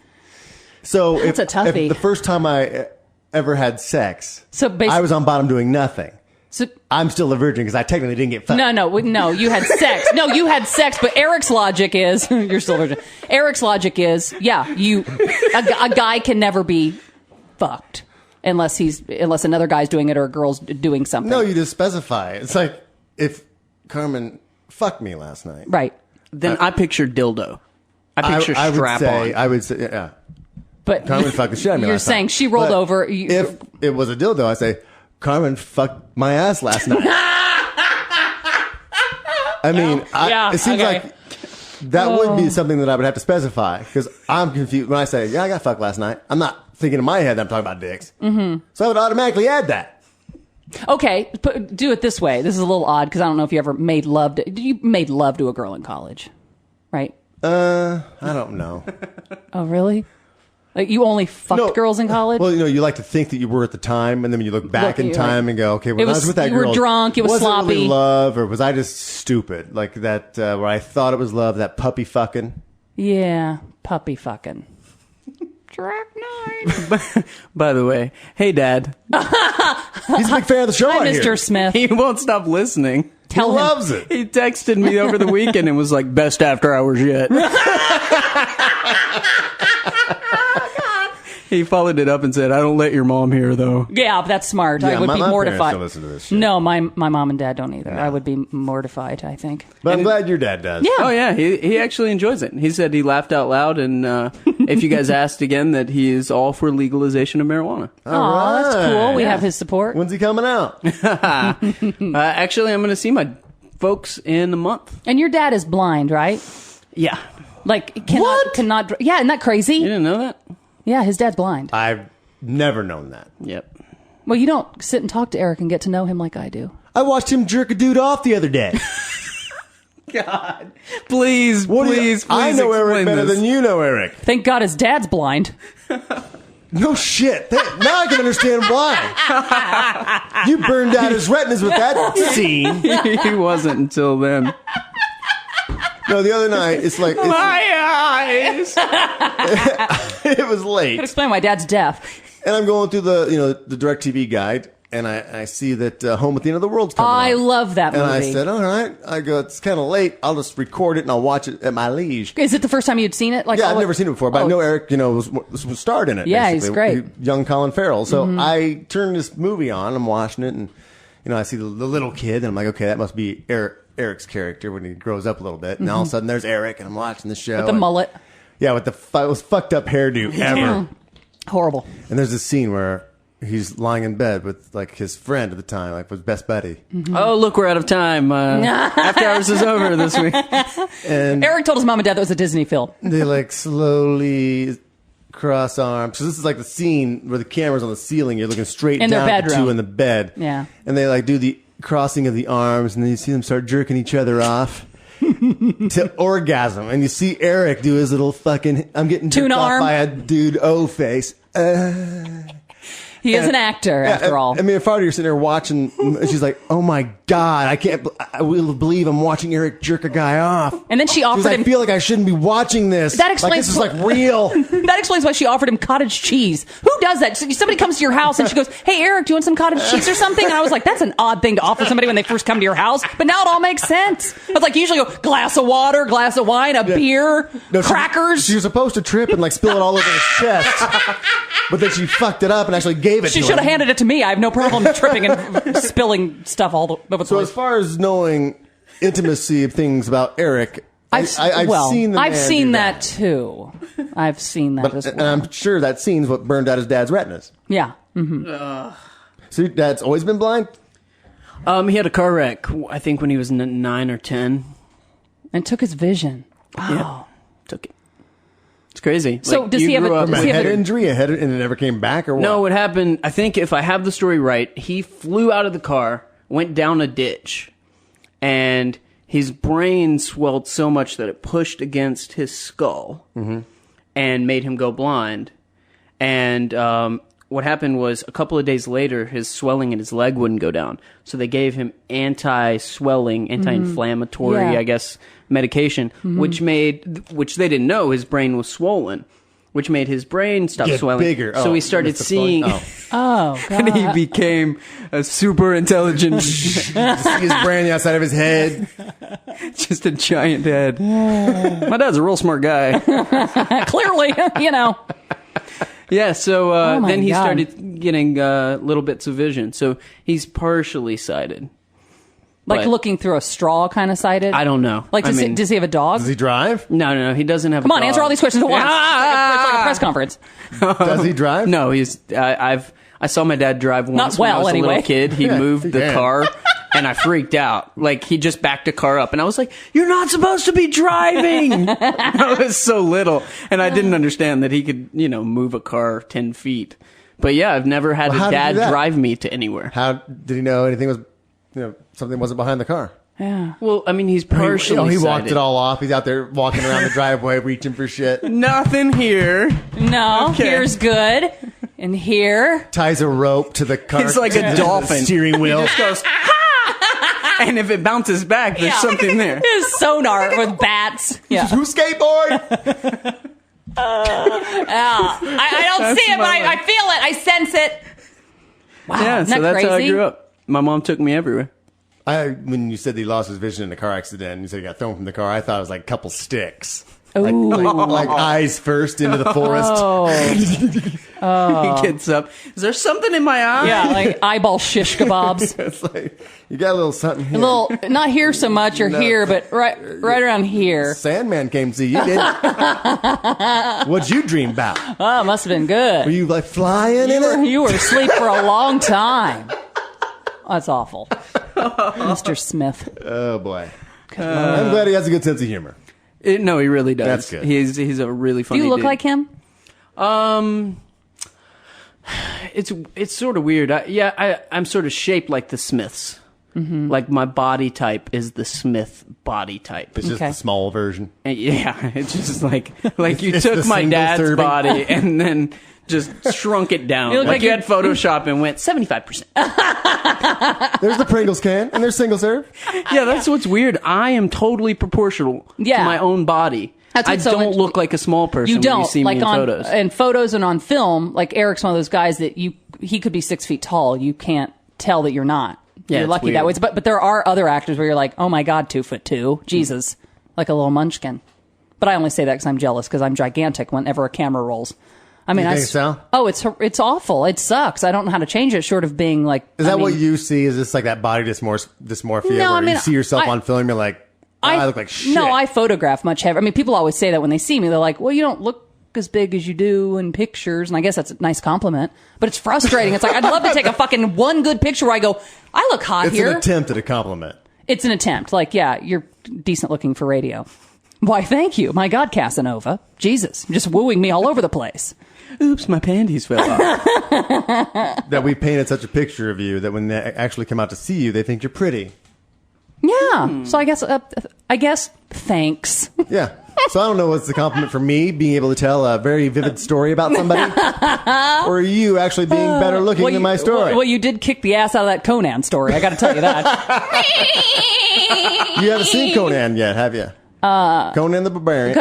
[SPEAKER 2] So
[SPEAKER 3] that's a toughie.
[SPEAKER 2] If the first time I ever had sex,
[SPEAKER 3] I
[SPEAKER 2] was on bottom doing nothing.
[SPEAKER 3] So
[SPEAKER 2] I'm still a virgin because I technically didn't get fucked.
[SPEAKER 3] No, you had sex. No, you had sex. But Eric's logic is you're still a virgin. Eric's logic is a guy can never be fucked unless another guy's doing it or a girl's doing something.
[SPEAKER 2] No, you just specify. It's like if Carmen fucked me last night,
[SPEAKER 3] right?
[SPEAKER 6] Then I picture dildo. I picture strap on.
[SPEAKER 2] I would say, yeah.
[SPEAKER 3] But
[SPEAKER 2] Carmen fucked the shit out of me.
[SPEAKER 3] You're saying she rolled over.
[SPEAKER 2] If it was a dildo, I say Carmen fucked my ass last night. I mean, it seems like that would be something that I would have to specify because I'm confused when I say, "Yeah, I got fucked last night." I'm not thinking in my head that I'm talking about dicks, so I would automatically add that.
[SPEAKER 3] Okay, do it this way. This is a little odd because I don't know if you ever made love. You made love to a girl in college, right?
[SPEAKER 2] I don't know.
[SPEAKER 3] Oh, really? Like you only fucked girls in college?
[SPEAKER 2] Well, you like to think that you were at the time, and then when you look back in time and go, okay, when I was with that girl,
[SPEAKER 3] you were drunk, it was sloppy.
[SPEAKER 2] Really love, or was I just stupid? Like that, where I thought it was love, that puppy fucking.
[SPEAKER 3] Yeah, puppy fucking. Track 9.
[SPEAKER 6] By the way, hey, Dad.
[SPEAKER 2] He's a big fan of the show.
[SPEAKER 3] Hi,
[SPEAKER 2] I hear.
[SPEAKER 3] Mr. Smith.
[SPEAKER 6] He won't stop listening.
[SPEAKER 3] Tell
[SPEAKER 2] he
[SPEAKER 3] him.
[SPEAKER 2] loves it.
[SPEAKER 6] He texted me over the weekend and was like, best after hours yet. He followed it up and said, I don't let your mom hear, though.
[SPEAKER 3] Yeah, that's smart. I would
[SPEAKER 2] my
[SPEAKER 3] be
[SPEAKER 2] parents
[SPEAKER 3] mortified.
[SPEAKER 2] don't listen to this shit.
[SPEAKER 3] No, my mom and dad don't either. I would be mortified, I think.
[SPEAKER 2] But I'm glad your dad does.
[SPEAKER 3] Yeah.
[SPEAKER 6] Oh, yeah. He actually enjoys it. He said he laughed out loud. And if you guys asked again, that he is all for legalization of marijuana.
[SPEAKER 3] Oh, that's cool. We have his support.
[SPEAKER 2] When's he coming out?
[SPEAKER 6] Actually, I'm going to see my folks in a month.
[SPEAKER 3] And your dad is blind, right?
[SPEAKER 6] Yeah.
[SPEAKER 3] Like, cannot. Yeah, isn't that crazy?
[SPEAKER 6] You didn't know that?
[SPEAKER 3] Yeah, his dad's blind.
[SPEAKER 2] I've never known that.
[SPEAKER 6] Yep.
[SPEAKER 3] Well, you don't sit and talk to Eric and get to know him like I do.
[SPEAKER 2] I watched him jerk a dude off the other day.
[SPEAKER 6] God. Please,
[SPEAKER 2] What do you-
[SPEAKER 6] please
[SPEAKER 2] I know Eric
[SPEAKER 6] explain
[SPEAKER 2] better
[SPEAKER 6] this.
[SPEAKER 2] than you know Eric.
[SPEAKER 3] Thank God his dad's blind.
[SPEAKER 2] No shit. Now I can understand why. You burned out his retinas with that scene.
[SPEAKER 6] He wasn't until then.
[SPEAKER 2] No, the other night, it's like...
[SPEAKER 6] My eyes.
[SPEAKER 2] it was late.
[SPEAKER 3] Could explain why dad's deaf.
[SPEAKER 2] And I'm going through the DirecTV guide, and I see that Home at the End of the World's coming
[SPEAKER 3] I
[SPEAKER 2] on.
[SPEAKER 3] love that
[SPEAKER 2] And
[SPEAKER 3] movie.
[SPEAKER 2] I said, all right. I go, it's kind of late. I'll just record it, and I'll watch it at my leisure.
[SPEAKER 3] Is it the first time you'd seen it? Like,
[SPEAKER 2] Yeah, I've never seen it before, but I know Eric, was starred in it.
[SPEAKER 3] Yeah, he's
[SPEAKER 2] basically.
[SPEAKER 3] great.
[SPEAKER 2] Young Colin Farrell. So I turned this movie on. I'm watching it, and I see the little kid, and I'm like, okay, that must be Eric's character when he grows up a little bit. And all of a sudden, there's Eric, and I'm watching the show.
[SPEAKER 3] With the mullet.
[SPEAKER 2] Yeah, with the most fucked up hairdo ever.
[SPEAKER 3] Horrible.
[SPEAKER 2] And there's this scene where he's lying in bed with like his friend at the time, like his best buddy.
[SPEAKER 6] Oh, look, we're out of time. After hours is over this week.
[SPEAKER 2] And
[SPEAKER 3] Eric told his mom and dad that was a Disney film.
[SPEAKER 2] they like slowly cross arms. So this is like the scene where the camera's on the ceiling. You're looking straight
[SPEAKER 3] In their
[SPEAKER 2] down at the
[SPEAKER 3] bedroom.
[SPEAKER 2] two in the bed.
[SPEAKER 3] Yeah.
[SPEAKER 2] And they like do the crossing of the arms, and then you see them start jerking each other off. To orgasm, and you see Eric do his little fucking I'm getting jerked
[SPEAKER 3] Tuna
[SPEAKER 2] off
[SPEAKER 3] arm.
[SPEAKER 2] by a dude face.
[SPEAKER 3] He is an actor, after all.
[SPEAKER 2] I mean, if I were sitting there watching, and she's like, "Oh my god, I will believe I'm watching Eric jerk a guy off."
[SPEAKER 3] And then she offered
[SPEAKER 2] I
[SPEAKER 3] him.
[SPEAKER 2] feel like I shouldn't be watching this.
[SPEAKER 3] That
[SPEAKER 2] like
[SPEAKER 3] explains
[SPEAKER 2] this is like real.
[SPEAKER 3] That explains why she offered him cottage cheese. Who does that? Somebody comes to your house and she goes, "Hey, Eric, do you want some cottage cheese or something?" And I was like, "That's an odd thing to offer somebody when they first come to your house." But now it all makes sense. I was like, you usually go glass of water, glass of wine, a beer,
[SPEAKER 2] No,
[SPEAKER 3] crackers.
[SPEAKER 2] She was supposed to trip and like spill it all over his chest, but then she fucked it up and actually gave it.
[SPEAKER 3] She
[SPEAKER 2] to
[SPEAKER 3] should
[SPEAKER 2] him.
[SPEAKER 3] have handed it to me. I have no problem tripping and spilling stuff all over the
[SPEAKER 2] So
[SPEAKER 3] place.
[SPEAKER 2] as far as knowing intimacy of things about Eric, I've seen the
[SPEAKER 3] I've
[SPEAKER 2] man
[SPEAKER 3] seen
[SPEAKER 2] do
[SPEAKER 3] that too. I've seen that
[SPEAKER 2] But,
[SPEAKER 3] as
[SPEAKER 2] and
[SPEAKER 3] well.
[SPEAKER 2] I'm sure that scene's what burned out his dad's retinas.
[SPEAKER 3] Yeah.
[SPEAKER 2] So your dad's always been blind?
[SPEAKER 6] He had a car wreck, I think, when he was 9 or 10.
[SPEAKER 3] And took his vision. Wow.
[SPEAKER 6] Yeah. Took it. It's crazy.
[SPEAKER 3] So
[SPEAKER 6] Like,
[SPEAKER 3] does
[SPEAKER 6] you
[SPEAKER 3] he have
[SPEAKER 6] grew
[SPEAKER 3] a-
[SPEAKER 6] up-
[SPEAKER 3] does he have
[SPEAKER 2] Head injury, and it never came back, or what?
[SPEAKER 6] No, what happened, I think if I have the story right, he flew out of the car, went down a ditch, and his brain swelled so much that it pushed against his skull and made him go blind. And what happened was a couple of days later, his swelling in his leg wouldn't go down. So they gave him anti-swelling, anti-inflammatory,
[SPEAKER 3] Yeah.
[SPEAKER 6] I guess, medication, which they didn't know his brain was swollen, which made his brain stop
[SPEAKER 2] Get
[SPEAKER 6] swelling.
[SPEAKER 2] bigger.
[SPEAKER 6] So
[SPEAKER 2] Oh,
[SPEAKER 6] he started
[SPEAKER 2] missed the point.
[SPEAKER 6] seeing...
[SPEAKER 3] Oh, God.
[SPEAKER 6] And he became a super intelligent,
[SPEAKER 2] See his brain outside of his head.
[SPEAKER 6] just a giant head. My dad's a real smart guy.
[SPEAKER 3] Clearly, you know.
[SPEAKER 6] Yeah, so
[SPEAKER 3] Oh my
[SPEAKER 6] then he
[SPEAKER 3] God.
[SPEAKER 6] started getting little bits of vision. So he's partially sighted.
[SPEAKER 3] Like
[SPEAKER 6] But-
[SPEAKER 3] looking through a straw kind of sighted?
[SPEAKER 6] I don't know.
[SPEAKER 3] Like,
[SPEAKER 6] I
[SPEAKER 3] does,
[SPEAKER 6] mean-
[SPEAKER 3] does he have a dog?
[SPEAKER 2] Does he drive?
[SPEAKER 6] No, he doesn't have
[SPEAKER 3] Come
[SPEAKER 6] a
[SPEAKER 3] on,
[SPEAKER 6] dog.
[SPEAKER 3] answer all these questions at once. It's like a press conference.
[SPEAKER 2] Does he drive?
[SPEAKER 6] No, I saw my dad drive once when I
[SPEAKER 3] well,
[SPEAKER 6] was a
[SPEAKER 3] anyway.
[SPEAKER 6] little kid. He moved the
[SPEAKER 2] yeah.
[SPEAKER 6] car, and I freaked out. Like, he just backed a car up, and I was like, "You're not supposed to be driving!" I was so little, and I didn't understand that he could, move a car 10 feet. But yeah, I've never had
[SPEAKER 2] Well, how
[SPEAKER 6] a
[SPEAKER 2] did he
[SPEAKER 6] dad
[SPEAKER 2] do that?
[SPEAKER 6] drive me to anywhere.
[SPEAKER 2] How did he know anything was, something wasn't behind the car?
[SPEAKER 3] Yeah.
[SPEAKER 6] Well, I mean, he's partially
[SPEAKER 2] He walked
[SPEAKER 6] sighted.
[SPEAKER 2] it all off. He's out there walking around the driveway, reaching for shit.
[SPEAKER 6] Nothing here.
[SPEAKER 3] No,
[SPEAKER 6] Okay.
[SPEAKER 3] here's good. And here.
[SPEAKER 2] Ties a rope to the car.
[SPEAKER 6] He's like
[SPEAKER 2] to
[SPEAKER 6] a
[SPEAKER 2] the
[SPEAKER 6] dolphin.
[SPEAKER 2] steering wheel.
[SPEAKER 6] He just goes, "Ha!" And if it bounces back, there's something there.
[SPEAKER 3] His sonar with bats. Yeah.
[SPEAKER 2] Who skateboard?
[SPEAKER 3] I don't see it, but I feel it. I sense it. Wow,
[SPEAKER 6] Yeah,
[SPEAKER 3] isn't
[SPEAKER 6] so
[SPEAKER 3] that
[SPEAKER 6] that's how I
[SPEAKER 3] crazy?
[SPEAKER 6] grew up. My mom took me everywhere.
[SPEAKER 2] When you said that he lost his vision in a car accident, and you said he got thrown from the car, I thought it was like a couple sticks.
[SPEAKER 3] Ooh.
[SPEAKER 2] Like eyes first into the forest.
[SPEAKER 6] He gets up. Is there something in my eye?
[SPEAKER 3] Yeah, like eyeball shish kebabs.
[SPEAKER 2] It's like, you got a little something here.
[SPEAKER 3] A little, not here so much or here, but right around here.
[SPEAKER 2] Sandman came to see you, didn't he? What'd you dream about?
[SPEAKER 3] Oh, must have been good.
[SPEAKER 2] Were you like flying in it?
[SPEAKER 3] You were asleep for a long time. That's awful. Mr. Smith.
[SPEAKER 2] Oh, boy. I'm glad he has a good sense of humor.
[SPEAKER 6] No, he really does.
[SPEAKER 2] That's good.
[SPEAKER 6] He's a really funny
[SPEAKER 3] Do you look
[SPEAKER 6] dude.
[SPEAKER 3] like him?
[SPEAKER 6] It's sort of weird. I'm sort of shaped like the Smiths. Mm-hmm. Like my body type is the Smith body type.
[SPEAKER 2] It's just
[SPEAKER 3] Okay.
[SPEAKER 2] the small version.
[SPEAKER 6] And yeah, it's just like you
[SPEAKER 2] It's
[SPEAKER 6] took
[SPEAKER 2] the
[SPEAKER 6] my
[SPEAKER 2] single
[SPEAKER 6] dad's
[SPEAKER 2] serving.
[SPEAKER 6] body and then just shrunk it down.
[SPEAKER 3] You look like
[SPEAKER 6] you
[SPEAKER 3] you-
[SPEAKER 6] had Photoshop and went 75%.
[SPEAKER 2] There's the Pringles can, and there's single serve.
[SPEAKER 6] Yeah, that's what's weird. I am totally proportional
[SPEAKER 3] Yeah.
[SPEAKER 6] to my own body.
[SPEAKER 3] That's
[SPEAKER 6] I
[SPEAKER 3] what's so
[SPEAKER 6] don't
[SPEAKER 3] much-
[SPEAKER 6] look like a small person
[SPEAKER 3] You don't.
[SPEAKER 6] when you see
[SPEAKER 3] like
[SPEAKER 6] me in
[SPEAKER 3] on
[SPEAKER 6] photos.
[SPEAKER 3] in photos and on film, like Eric's one of those guys that he could be 6 feet tall. You can't tell that you're not.
[SPEAKER 6] Yeah,
[SPEAKER 3] You're
[SPEAKER 6] it's
[SPEAKER 3] lucky
[SPEAKER 6] weird.
[SPEAKER 3] that way. But there are other actors where you're like, oh my God, 2'2", Jesus, like a little munchkin. But I only say that because I'm jealous because I'm gigantic whenever a camera rolls. I mean,
[SPEAKER 2] You think so?
[SPEAKER 3] Oh, it's awful. It sucks. I don't know how to change it short of being like.
[SPEAKER 2] Is that
[SPEAKER 3] I mean,
[SPEAKER 2] what you see? Is this like that body dysmorphia
[SPEAKER 3] No,
[SPEAKER 2] where
[SPEAKER 3] I mean,
[SPEAKER 2] you see yourself
[SPEAKER 3] I-
[SPEAKER 2] on film, you're like, I look like shit.
[SPEAKER 3] No, I photograph much heavier. I mean, people always say that when they see me. They're like, well, you don't look as big as you do in pictures. And I guess that's a nice compliment. But it's frustrating. It's like, I'd love to take a fucking one good picture where I go, I look hot
[SPEAKER 2] It's
[SPEAKER 3] here.
[SPEAKER 2] an attempt at a compliment.
[SPEAKER 3] It's an attempt. Like, yeah, you're decent looking for radio. Why, thank you. My God, Casanova. Jesus, you're just wooing me all over the place.
[SPEAKER 6] Oops, my panties fell off.
[SPEAKER 2] That we painted such a picture of you that when they actually come out to see you, they think you're pretty.
[SPEAKER 3] Yeah. So I guess thanks.
[SPEAKER 2] Yeah. So I don't know what's the compliment for me being able to tell a very vivid story about somebody, or you actually being better looking than my story.
[SPEAKER 3] Well, you did kick the ass out of that Conan story. I got to tell you that.
[SPEAKER 2] You haven't seen Conan yet, have you? Conan the Barbarian.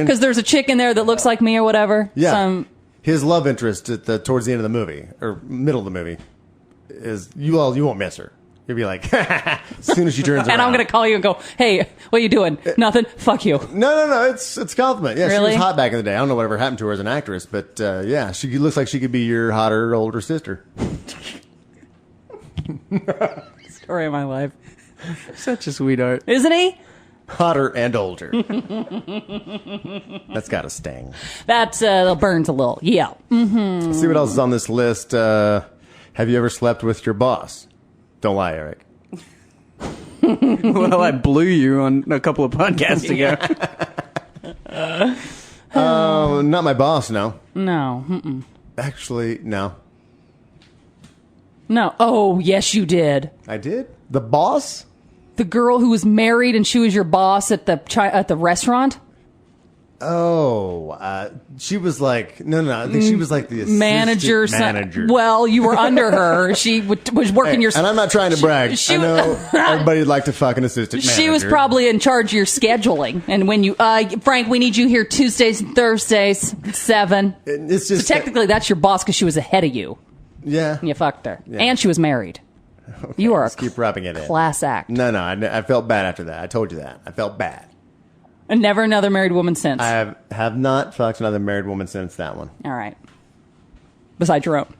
[SPEAKER 3] Because there's a chick in there that looks like me or whatever.
[SPEAKER 2] Yeah.
[SPEAKER 3] Some,
[SPEAKER 2] His love interest towards the end of the movie, or middle of the movie, is you won't miss her. You'll be like, as soon as she turns around.
[SPEAKER 3] and I'm going to call you and go, hey, what are you doing? Nothing. Fuck you.
[SPEAKER 2] No, it's a compliment. Yeah,
[SPEAKER 3] Really?
[SPEAKER 2] she was hot back in the day. I don't know whatever happened to her as an actress, but yeah, she looks like she could be your hotter older sister.
[SPEAKER 3] Story of my life.
[SPEAKER 6] Such a sweetheart.
[SPEAKER 3] Isn't he?
[SPEAKER 2] Hotter and older. That's got to sting.
[SPEAKER 3] That burns a little. Yeah.
[SPEAKER 2] Let's see what else is on this list. Have you ever slept with your boss? Don't lie, Eric.
[SPEAKER 6] Well, I blew you on a couple of podcasts ago.
[SPEAKER 2] Not my boss, no.
[SPEAKER 3] No. Mm-mm.
[SPEAKER 2] Actually, no.
[SPEAKER 3] No. Oh, yes, you did.
[SPEAKER 2] I did? The boss?
[SPEAKER 3] The girl who was married and she was your boss at the restaurant?
[SPEAKER 2] Oh, she was like, no, I think she was like the assistant
[SPEAKER 3] Manager.
[SPEAKER 2] manager.
[SPEAKER 3] Well, you were under her. She was working your...
[SPEAKER 2] And I'm not trying to brag.
[SPEAKER 3] she
[SPEAKER 2] I know everybody'd like to fuck an assistant manager.
[SPEAKER 3] She was probably in charge of your scheduling. And when you... Frank, we need you here Tuesdays and Thursdays, 7.
[SPEAKER 2] It's just...
[SPEAKER 3] So technically, that's your boss because she was ahead of you.
[SPEAKER 2] yeah.
[SPEAKER 3] You fucked her.
[SPEAKER 2] Yeah.
[SPEAKER 3] And she was married. You are
[SPEAKER 2] Let's keep rubbing it in.
[SPEAKER 3] class act.
[SPEAKER 2] No, I felt bad after that. I told you that. I felt bad.
[SPEAKER 3] And never another married woman since.
[SPEAKER 2] I have not fucked another married woman since that one.
[SPEAKER 3] All right. Besides your own.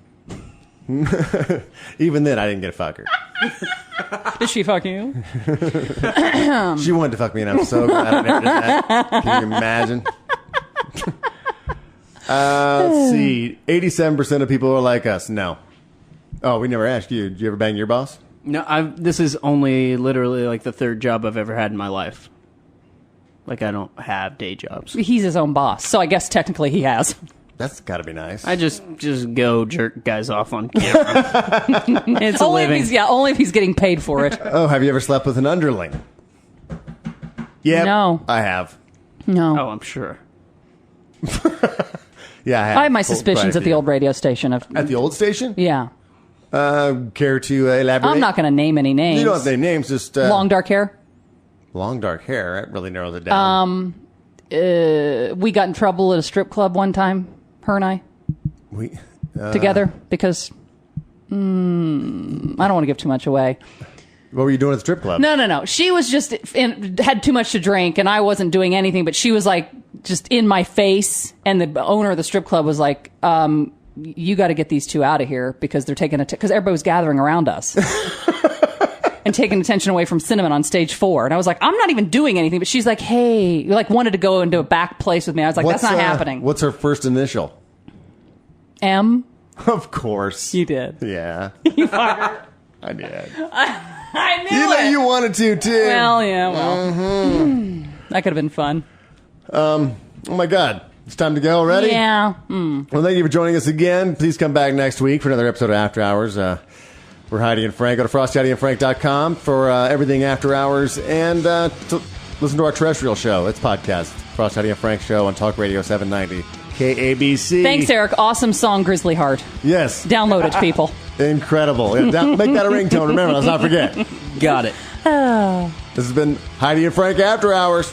[SPEAKER 2] Even then, I didn't get to fuck her.
[SPEAKER 3] Did she fuck you?
[SPEAKER 2] She wanted to fuck me, and I'm so glad I never did that. Can you imagine? Let's see. 87% of people are like us. No. Oh, we never asked you. Did you ever bang your boss?
[SPEAKER 6] No, this is only literally like the third job I've ever had in my life. Like, I don't have day jobs.
[SPEAKER 3] He's his own boss. So I guess technically he has.
[SPEAKER 2] That's got to be nice.
[SPEAKER 6] I just go jerk guys off on camera. It's a
[SPEAKER 3] Only
[SPEAKER 6] living.
[SPEAKER 3] if he's getting paid for it.
[SPEAKER 2] Oh, have you ever slept with an underling? Yeah.
[SPEAKER 3] No.
[SPEAKER 2] I have.
[SPEAKER 3] No.
[SPEAKER 6] Oh, I'm sure.
[SPEAKER 2] Yeah, I have.
[SPEAKER 3] I have my
[SPEAKER 2] Quite
[SPEAKER 3] suspicions
[SPEAKER 2] a
[SPEAKER 3] at the
[SPEAKER 2] few.
[SPEAKER 3] old radio station.
[SPEAKER 2] At the old station?
[SPEAKER 3] Yeah.
[SPEAKER 2] Care to elaborate?
[SPEAKER 3] I'm not going to name any names.
[SPEAKER 2] You don't have to name names, just...
[SPEAKER 3] Long dark hair.
[SPEAKER 2] Long dark hair. That really narrows it down.
[SPEAKER 3] We got in trouble at a strip club one time, her and I,
[SPEAKER 2] We
[SPEAKER 3] together, because I don't want to give too much away.
[SPEAKER 2] What were you doing at the strip club?
[SPEAKER 3] No. She was just had too much to drink, and I wasn't doing anything. But she was like just in my face, and the owner of the strip club was like, "You got to get these two out of here because they're taking because everybody was gathering around us." And taking attention away from Cinnamon on stage 4. And I was like, I'm not even doing anything. But she's like, hey, like wanted to go into a back place with me. I was like, that's not happening.
[SPEAKER 2] What's her first initial?
[SPEAKER 3] M?
[SPEAKER 2] Of course.
[SPEAKER 3] You did.
[SPEAKER 2] Yeah.
[SPEAKER 3] You fucker.
[SPEAKER 2] I did.
[SPEAKER 3] I knew
[SPEAKER 2] You
[SPEAKER 3] it.
[SPEAKER 2] know you wanted to, too.
[SPEAKER 3] Well, yeah, that could have been fun.
[SPEAKER 2] Oh, my God. It's time to go already?
[SPEAKER 3] Yeah.
[SPEAKER 2] Well, thank you for joining us again. Please come back next week for another episode of After Hours. We're Heidi and Frank. Go to frostheidiandfrank.com for everything After Hours and to listen to our terrestrial show. It's podcast. Frost, Heidi and Frank show on Talk Radio 790 KABC.
[SPEAKER 3] Thanks, Eric. Awesome song, Grizzly Heart.
[SPEAKER 2] Yes.
[SPEAKER 3] Download it, people.
[SPEAKER 2] Incredible. Yeah, make that a ringtone. Remember, let's not forget.
[SPEAKER 6] Got it.
[SPEAKER 2] This has been Heidi and Frank After Hours.